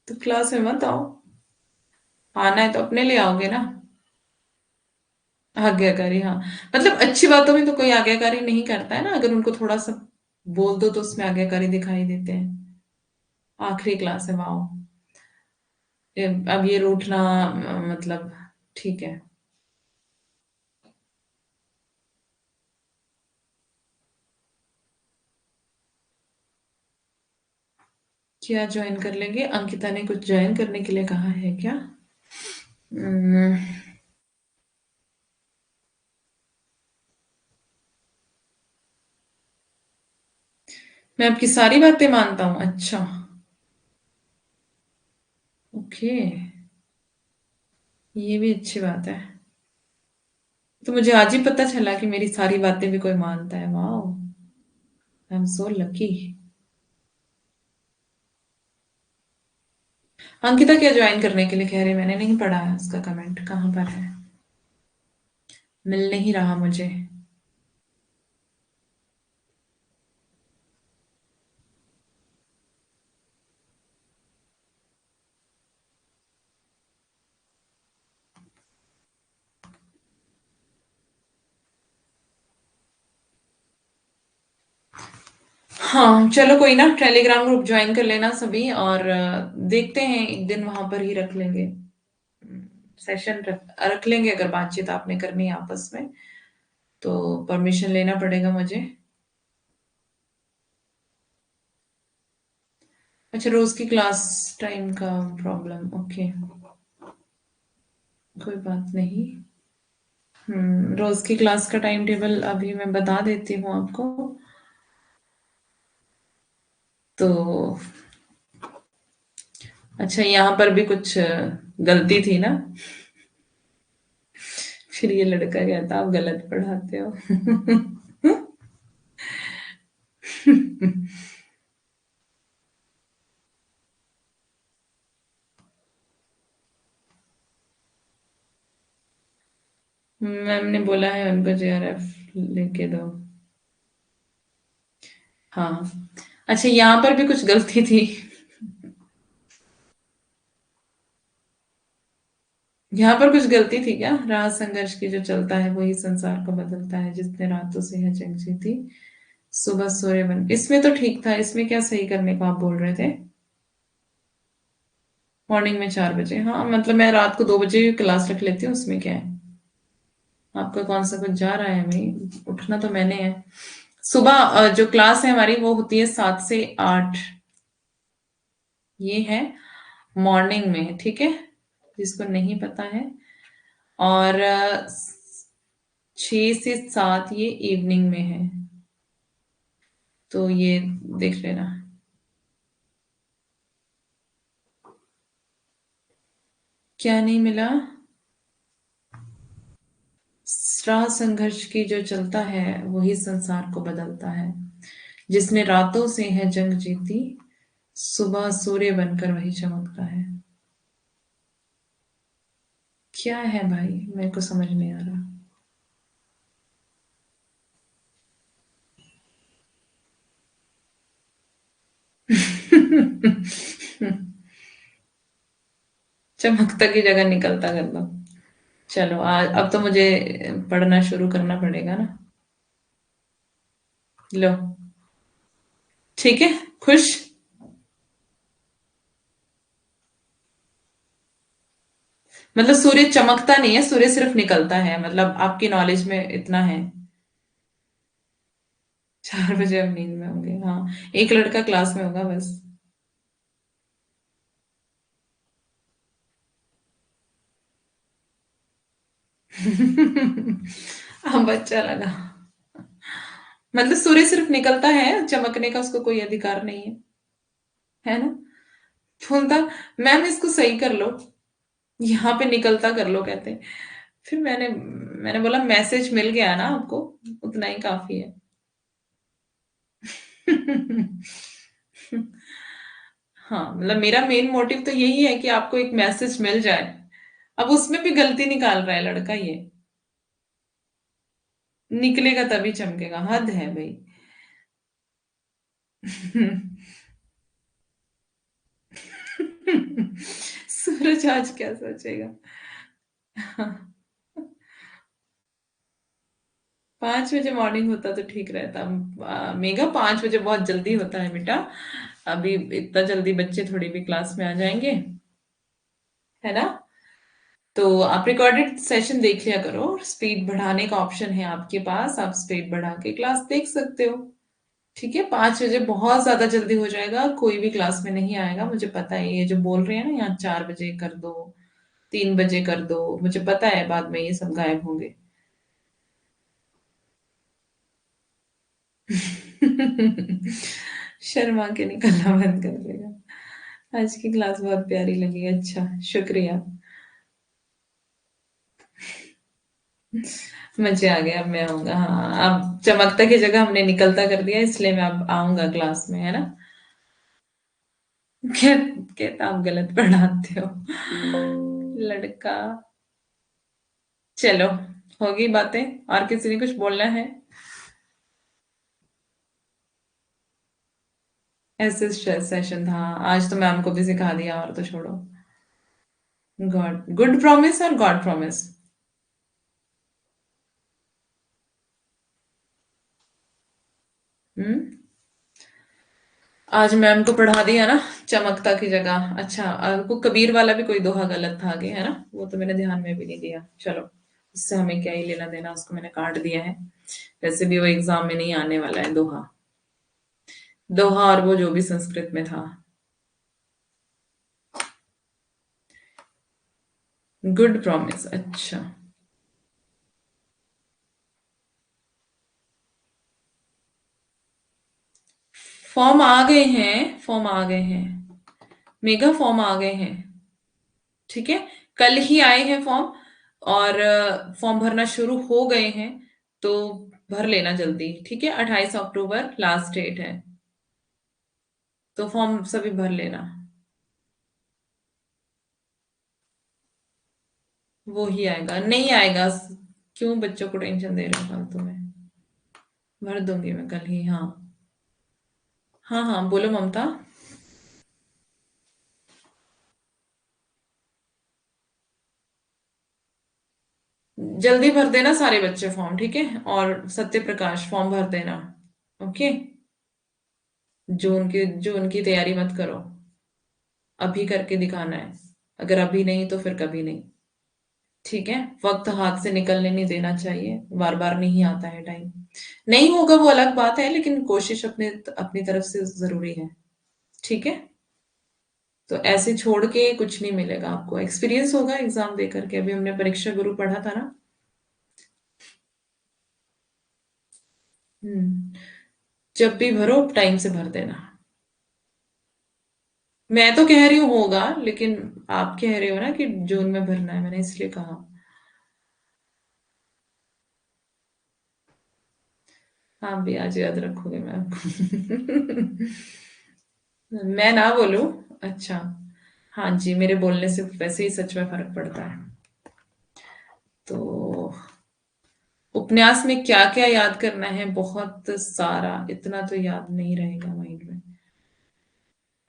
तो क्लास में मत आओ। आना है तो अपने लिए आओगे ना। आज्ञाकारी, हाँ। मतलब अच्छी बातों में तो कोई आज्ञाकारी नहीं करता है ना, अगर उनको थोड़ा सा बोल दो तो उसमें आज्ञाकारी दिखाई देते हैं। आखिरी क्लास है, वाओ। अब ये रूठना, मतलब ठीक है। क्या ज्वाइन कर लेंगे? अंकिता ने कुछ ज्वाइन करने के लिए कहा है क्या? हम्म, मैं आपकी सारी बातें मानता हूँ, अच्छा। ओके, ये भी अच्छी बात है। तो मुझे आज ही पता चला कि मेरी सारी बातें भी कोई मानता है, wow. I am so lucky. Ankita क्या ज्वाइन करने के लिए कह रही है? मैंने नहीं पढ़ा है उसका कमेंट, कहाँ पर है? मिल नहीं रहा मुझे। हाँ चलो, कोई ना, टेलीग्राम ग्रुप ज्वाइन कर लेना सभी, और देखते हैं एक दिन वहां पर ही रख लेंगे। सेशन रख लेंगे, अगर बातचीत आपने करनी है आपस में तो परमिशन लेना पड़ेगा मुझे। अच्छा, रोज की क्लास टाइम का प्रॉब्लम, ओके। कोई बात नहीं। रोज की क्लास का टाइम टेबल अभी मैं बता देती हूँ आपको। तो अच्छा, यहाँ पर भी कुछ गलती थी ना? फिर ये लड़का कहता आप गलत पढ़ाते हो। मैम ने बोला है उनको जेआरएफ लेके दो। हाँ। अच्छा, यहाँ पर भी कुछ गलती थी। यहाँ पर कुछ गलती थी क्या? राह संघर्ष की जो चलता है वही संसार को बदलता है, जिसने रातों से है जंग जीती, सुबह सूर्य बन, इसमें तो ठीक था। इसमें क्या सही करने को आप बोल रहे थे? मॉर्निंग में 4 बजे, हाँ मतलब मैं रात को 2 बजे क्लास रख लेती हूँ, उसमें क्या है? आपका कौन सा कुछ जा रहा है भाई? उठना तो मैंने है। सुबह जो क्लास है हमारी वो होती है 7 से 8। ये है मॉर्निंग में, ठीक है, जिसको नहीं पता है। और 6 से 7 ये इवनिंग में है। तो ये देख लेना। क्या नहीं मिला? राह संघर्ष की जो चलता है वही संसार को बदलता है, जिसने रातों से है जंग जीती, सुबह सूर्य बनकर वही चमकता है। क्या है भाई, मेरे को समझ नहीं आ रहा। चमकता की जगह निकलता कर दो। चलो, आज अब तो मुझे पढ़ना शुरू करना पड़ेगा ना। लो, ठीक है। खुश? मतलब सूर्य चमकता नहीं है, सूर्य सिर्फ निकलता है, मतलब आपकी नॉलेज में इतना है। 4 बजे अब नींद में होंगे, हाँ। एक लड़का क्लास में होगा बस। अब अच्छा लगा। मतलब सूर्य सिर्फ निकलता है, चमकने का उसको कोई अधिकार नहीं है, है ना? बोलता मैम इसको सही कर लो, यहाँ पे निकलता कर लो, कहते। फिर मैंने बोला मैसेज मिल गया ना आपको, उतना ही काफी है। हाँ, मतलब मेरा मेन मोटिव तो यही है कि आपको एक मैसेज मिल जाए। अब उसमें भी गलती निकाल रहा है लड़का ये। निकलेगा तभी चमकेगा, हद है भाई। सूरज आज क्या सोचेगा? 5 बजे मॉर्निंग होता तो ठीक रहता। मेघा 5 बजे बहुत जल्दी होता है बेटा। अभी इतना जल्दी बच्चे थोड़ी भी क्लास में आ जाएंगे, है ना? तो आप रिकॉर्डेड सेशन देख लिया करो। स्पीड बढ़ाने का ऑप्शन है आपके पास, आप स्पीड बढ़ा के क्लास देख सकते हो। ठीक है, 5 बजे बहुत ज्यादा जल्दी हो जाएगा, कोई भी क्लास में नहीं आएगा, मुझे पता है। ये जो बोल रहे हैं ना यहाँ 4 बजे कर दो, 3 बजे कर दो, मुझे पता है बाद में ये सब गायब होंगे। शर्मा के निकलना बंद कर देगा। आज की क्लास बहुत प्यारी लगी, अच्छा शुक्रिया। मजे आ गए, अब मैं आऊंगा। हाँ, अब चमकता की जगह हमने निकलता कर दिया, इसलिए मैं अब आऊंगा क्लास में, है ना? कहता आप गलत पढ़ाते हो लड़का। चलो, होगी बातें। और किसी ने कुछ बोलना है? ऐसे सेशन था आज, तो मैम को भी सिखा दिया, और तो छोड़ो। गॉड गुड प्रॉमिस और गॉड प्रॉमिस। हम्म। आज मैम को पढ़ा दिया ना, चमकता की जगह। अच्छा, वो कबीर वाला भी कोई दोहा गलत था आगे, है ना? वो तो मैंने ध्यान में भी नहीं दिया। चलो, उससे हमें क्या ही लेना देना, उसको मैंने काट दिया है। वैसे भी वो एग्जाम में नहीं आने वाला है दोहा। दोहा और वो जो भी संस्कृत में था। गुड प्रॉमिस, अच्छा। फॉर्म आ गए हैं, फॉर्म आ गए हैं। मेगा फॉर्म आ गए हैं। ठीक है, कल ही आए हैं फॉर्म। और फॉर्म भरना शुरू हो गए हैं। तो भर लेना जल्दी, ठीक है? 28 अक्टूबर लास्ट डेट है। तो फॉर्म सभी भर लेना। वो ही आएगा, नहीं आएगा? क्यों बच्चों को टेंशन दे रहे हो फालतू में? भर दूंगी मैं कल ही, हाँ। हाँ हाँ, बोलो ममता। जल्दी भर देना सारे बच्चे फॉर्म, ठीक है? और सत्य प्रकाश फॉर्म भर देना। ओके। जून की तैयारी मत करो, अभी करके दिखाना है। अगर अभी नहीं तो फिर कभी नहीं। ठीक है, वक्त हाथ से निकलने नहीं देना चाहिए, बार बार नहीं आता है टाइम। नहीं होगा वो अलग बात है, लेकिन कोशिश अपने अपनी तरफ से जरूरी है। ठीक है। तो ऐसे छोड़ के कुछ नहीं मिलेगा आपको, एक्सपीरियंस होगा एग्जाम दे करके। अभी हमने परीक्षा गुरु पढ़ा था ना। हम्म। जब भी भरो टाइम से भर देना। मैं तो कह रही हूँ होगा, लेकिन आप कह रहे हो ना कि जून में भरना है, मैंने इसलिए कहा। हाँ भी, आज याद रखोगे मैं आपको। मैं ना बोलूं? अच्छा। हाँ जी, मेरे बोलने से वैसे ही सच में फर्क पड़ता है। तो उपन्यास में क्या क्या याद करना है? बहुत सारा, इतना तो याद नहीं रहेगा माइंड में।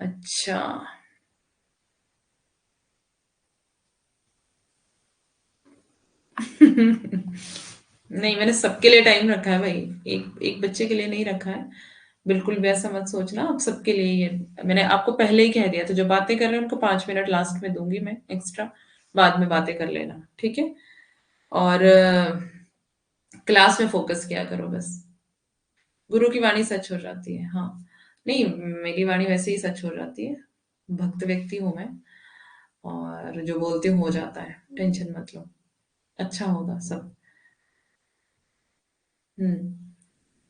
अच्छा। नहीं, मैंने सबके लिए टाइम रखा है भाई। एक एक बच्चे के लिए नहीं रखा है। बिल्कुल भी ऐसा मत सोचना, आप सबके लिए ये। मैंने आपको पहले ही कह दिया था, जो बातें कर रहे हैं उनको 5 मिनट लास्ट में दूंगी मैं एक्स्ट्रा। बाद में बातें कर लेना, ठीक है? और क्लास में फोकस किया करो बस। गुरु की वाणी सच हो जाती है, हाँ। नहीं, मेरी वाणी वैसे ही सच हो जाती है। भक्त व्यक्ति हूं मैं। और जो बोलती हूँ हो जाता है, टेंशन मत लो। अच्छा होगा सब। हम्म।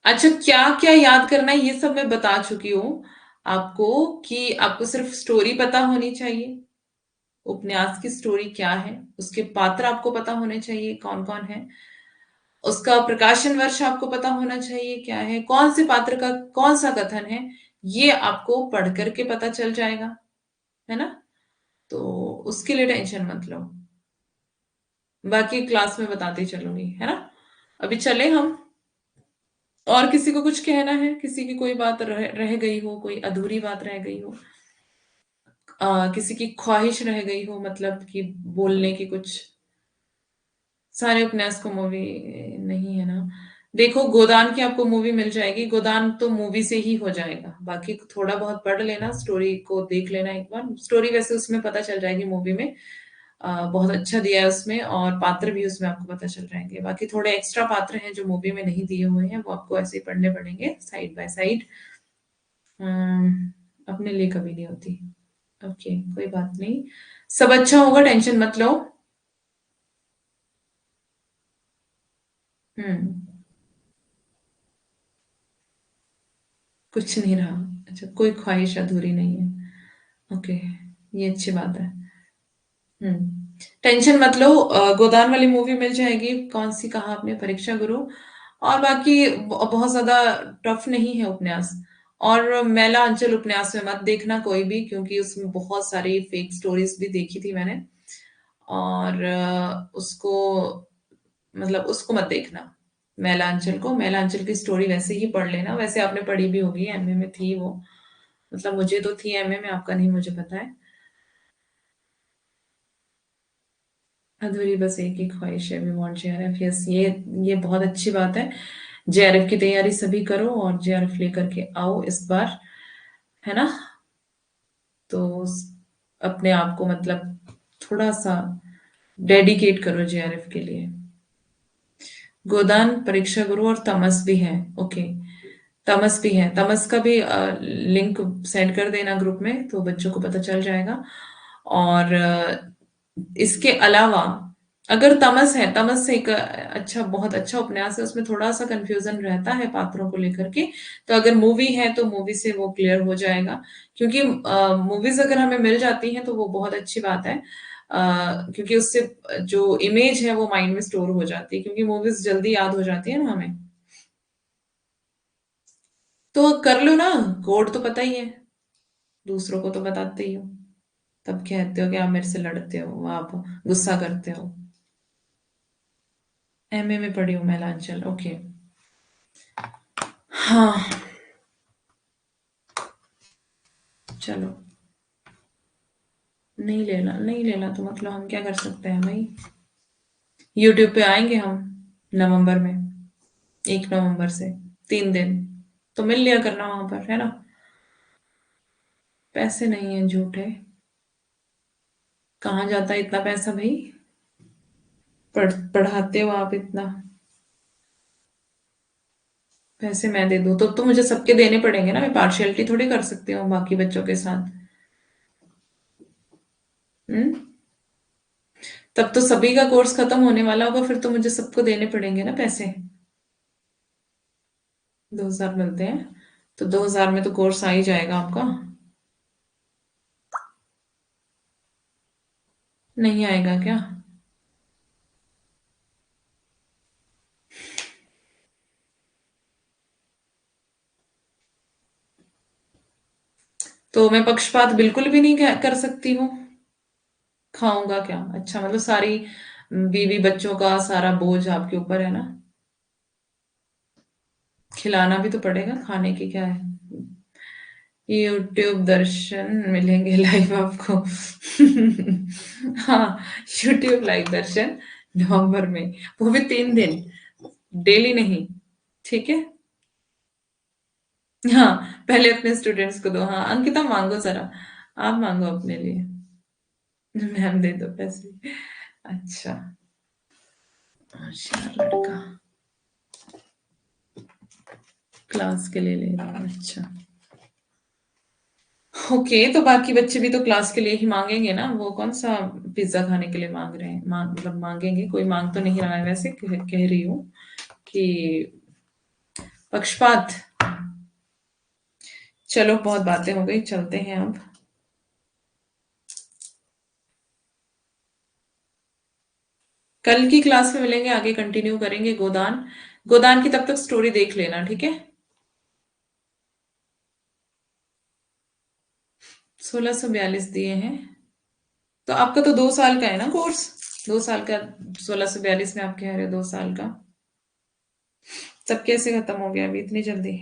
अच्छा, क्या क्या याद करना है ये सब मैं बता चुकी हूँ आपको। कि आपको सिर्फ स्टोरी पता होनी चाहिए। उपन्यास की स्टोरी क्या है, उसके पात्र आपको पता होने चाहिए कौन कौन है। उसका प्रकाशन वर्ष आपको पता होना चाहिए क्या है, कौन से पात्र का कौन सा कथन है। ये आपको पढ़ करके पता चल जाएगा, है ना? तो उसके लिए टेंशन मत लो। बाकी क्लास में बताती चलूंगी, है ना? अभी चले हम। और किसी को कुछ कहना है, किसी की कोई बात रह गई हो, कोई अधूरी बात रह गई हो, किसी की ख्वाहिश रह गई हो, मतलब कि बोलने की कुछ। सारे उपन्यास को मूवी नहीं है ना। देखो, गोदान की आपको मूवी मिल जाएगी। गोदान तो मूवी से ही हो जाएगा, बाकी थोड़ा बहुत पढ़ लेना, स्टोरी को देख लेना एक बार। स्टोरी वैसे उसमें पता चल जाएगी मूवी में। बहुत अच्छा दिया है उसमें, और पात्र भी उसमें आपको पता चल जाएंगे। बाकी थोड़े एक्स्ट्रा पात्र हैं जो मूवी में नहीं दिए हुए हैं, वो आपको ऐसे ही पढ़ने पड़ेंगे साइड बाय साइड। अपने लिए कभी नहीं होती। ओके, कोई बात नहीं। सब अच्छा होगा, टेंशन मत लो। हम्म। कुछ नहीं रहा। अच्छा, कोई ख्वाहिश अधूरी नहीं है। ओके, ये अच्छी बात है। टेंशन मत लो। गोदान वाली मूवी मिल जाएगी। कौन सी कहा आपने? परीक्षा गुरु। और बाकी बहुत ज्यादा टफ नहीं है उपन्यास। और मैला अंचल उपन्यास में मत देखना कोई भी, क्योंकि उसमें बहुत सारी फेक स्टोरीज भी देखी थी मैंने। और उसको, मतलब उसको मत देखना। मैलांचल को, मैलांचल की स्टोरी वैसे ही पढ़ लेना। वैसे आपने पढ़ी भी होगी, एमए में थी वो। मतलब मुझे तो थी एमए में, आपका नहीं मुझे पता है। अधूरी बस एक ही ख्वाहिश है, वी वांट जेआरएफ। यस, ये बहुत अच्छी बात है। जेआरएफ की तैयारी सभी करो, और जेआरएफ लेकर के आओ इस बार, है ना? तो अपने आप को, मतलब थोड़ा सा डेडिकेट करो जेआरएफ के लिए। गोदान, परीक्षा गुरु और तमस भी है। ओके, तमस भी है। तमस का भी लिंक सेंड कर देना ग्रुप में, तो बच्चों को पता चल जाएगा। और इसके अलावा, अगर तमस है, तमस से एक अच्छा, बहुत अच्छा उपन्यास है। उसमें थोड़ा सा कंफ्यूजन रहता है पात्रों को लेकर के। तो अगर मूवी है तो मूवी से वो क्लियर हो जाएगा। क्योंकि मूवीज अगर हमें मिल जाती हैं तो वो बहुत अच्छी बात है। क्योंकि उससे जो इमेज है वो माइंड में स्टोर हो जाती है, क्योंकि मूवीज जल्दी याद हो जाती है ना हमें। तो कर लो ना। कोड तो पता ही है, दूसरों को तो बताते ही हो। तब कहते हो कि आप मेरे से लड़ते हो, आप गुस्सा करते हो। एमए में पढ़ी हूँ मैलांचल। ओके। हाँ, चलो। नहीं लेना, नहीं लेना तो मतलब हम क्या कर सकते हैं भाई। यूट्यूब पे आएंगे हम नवंबर में, 1 नवंबर से 3 दिन। तो मिल लिया करना वहां पर, है ना? पैसे नहीं है, झूठे। कहाँ जाता है इतना पैसा भाई? पढ़ाते हो आप इतना। पैसे मैं दे दूँ तो मुझे सबके देने पड़ेंगे ना। मैं पार्शियलिटी थोड़ी कर सकती हूँ बाकी बच्चों के साथ। हम्म। तब तो सभी का कोर्स खत्म होने वाला होगा, फिर तो मुझे सबको देने पड़ेंगे ना पैसे। 2,000 मिलते हैं, तो 2,000 में तो कोर्स आ ही जाएगा आपका। नहीं आएगा क्या? तो मैं पक्षपात बिल्कुल भी नहीं कर सकती हूँ। खाऊंगा क्या? अच्छा, मतलब सारी बीवी बच्चों का सारा बोझ आपके ऊपर है ना। खिलाना भी तो पड़ेगा, खाने की क्या है। यूट्यूब दर्शन मिलेंगे लाइव आपको। हाँ, यूट्यूब लाइव दर्शन नवंबर में, वो भी 3 दिन, डेली नहीं। ठीक है। हाँ, पहले अपने स्टूडेंट्स को दो। हाँ, अंकिता मांगो जरा, आप मांगो अपने लिए। मैम दे दो पैसे। अच्छा, होशियार लड़का। क्लास के लिए ले रहा है, अच्छा। ओके, तो बाकी बच्चे भी तो क्लास के लिए ही मांगेंगे ना। वो कौन सा पिज्जा खाने के लिए मांग रहे हैं? मतलब मांगेंगे, कोई मांग तो नहीं रहा है वैसे। कह रही हूँ कि पक्षपात। चलो, बहुत बातें हो गई, चलते हैं अब। कल की क्लास में मिलेंगे, आगे कंटिन्यू करेंगे गोदान। गोदान की तब तक स्टोरी देख लेना, ठीक है? 1642 दिए हैं। तो आपका तो 2 साल का है ना कोर्स? 2 साल का। 1642 में आप कह रहे हो 2 साल का। सब कैसे खत्म हो गया अभी इतनी जल्दी?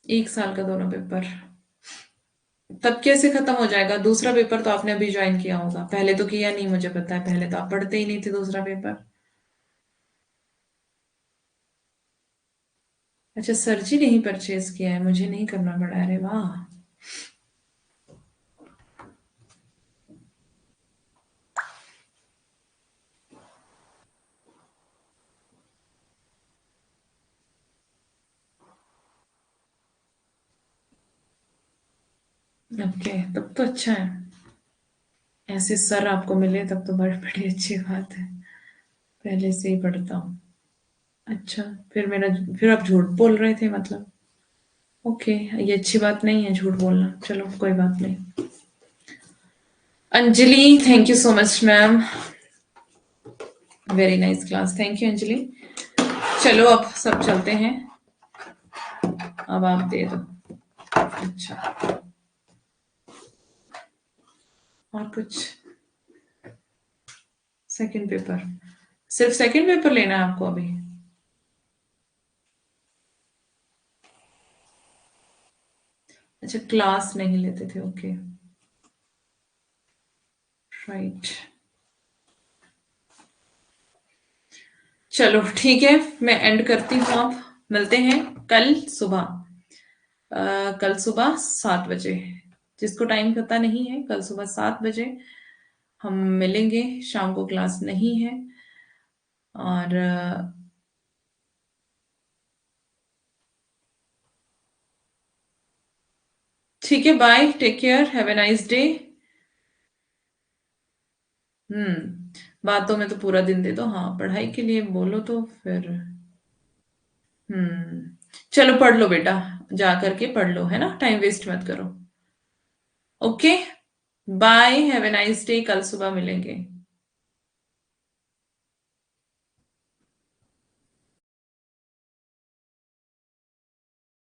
1 साल का दोनों पेपर? तब कैसे खत्म हो जाएगा? दूसरा पेपर तो आपने अभी ज्वाइन किया होगा, पहले तो किया नहीं, मुझे पता है, पहले तो आप पढ़ते ही नहीं थे दूसरा पेपर। अच्छा, सर जी ने ही परचेज किया है, मुझे नहीं करना पड़ा, अरे वाह। ओके, तब तो अच्छा है। ऐसे सर आपको मिले तब तो बड़ी बड़ी अच्छी बात है। पहले से ही पढ़ता हूँ। अच्छा, फिर मेरा, फिर आप झूठ बोल रहे थे मतलब? ओके, ये अच्छी बात नहीं है झूठ बोलना, चलो कोई बात नहीं। Anjali, thank you so much ma'am. Very nice class, thank you Anjali. चलो अब सब चलते हैं। अब आप दे दो। अच्छा, और कुछ? Second paper? सिर्फ सेकंड पेपर लेना है आपको अभी? अच्छा, क्लास नहीं लेते थे, ओके। राइट। चलो ठीक है, मैं एंड करती हूँ अब। मिलते हैं कल सुबह। कल सुबह 7 बजे। जिसको टाइम पता नहीं है, कल सुबह 7 बजे हम मिलेंगे। शाम को क्लास नहीं है। और ठीक है, bye, take care, have a nice day. बातों में तो पूरा दिन दे दो, हाँ पढ़ाई के लिए बोलो तो फिर। चलो पढ़ लो बेटा, जा करके पढ़ लो, है ना, टाइम वेस्ट मत करो। Okay, bye, have a nice day, कल सुबह मिलेंगे।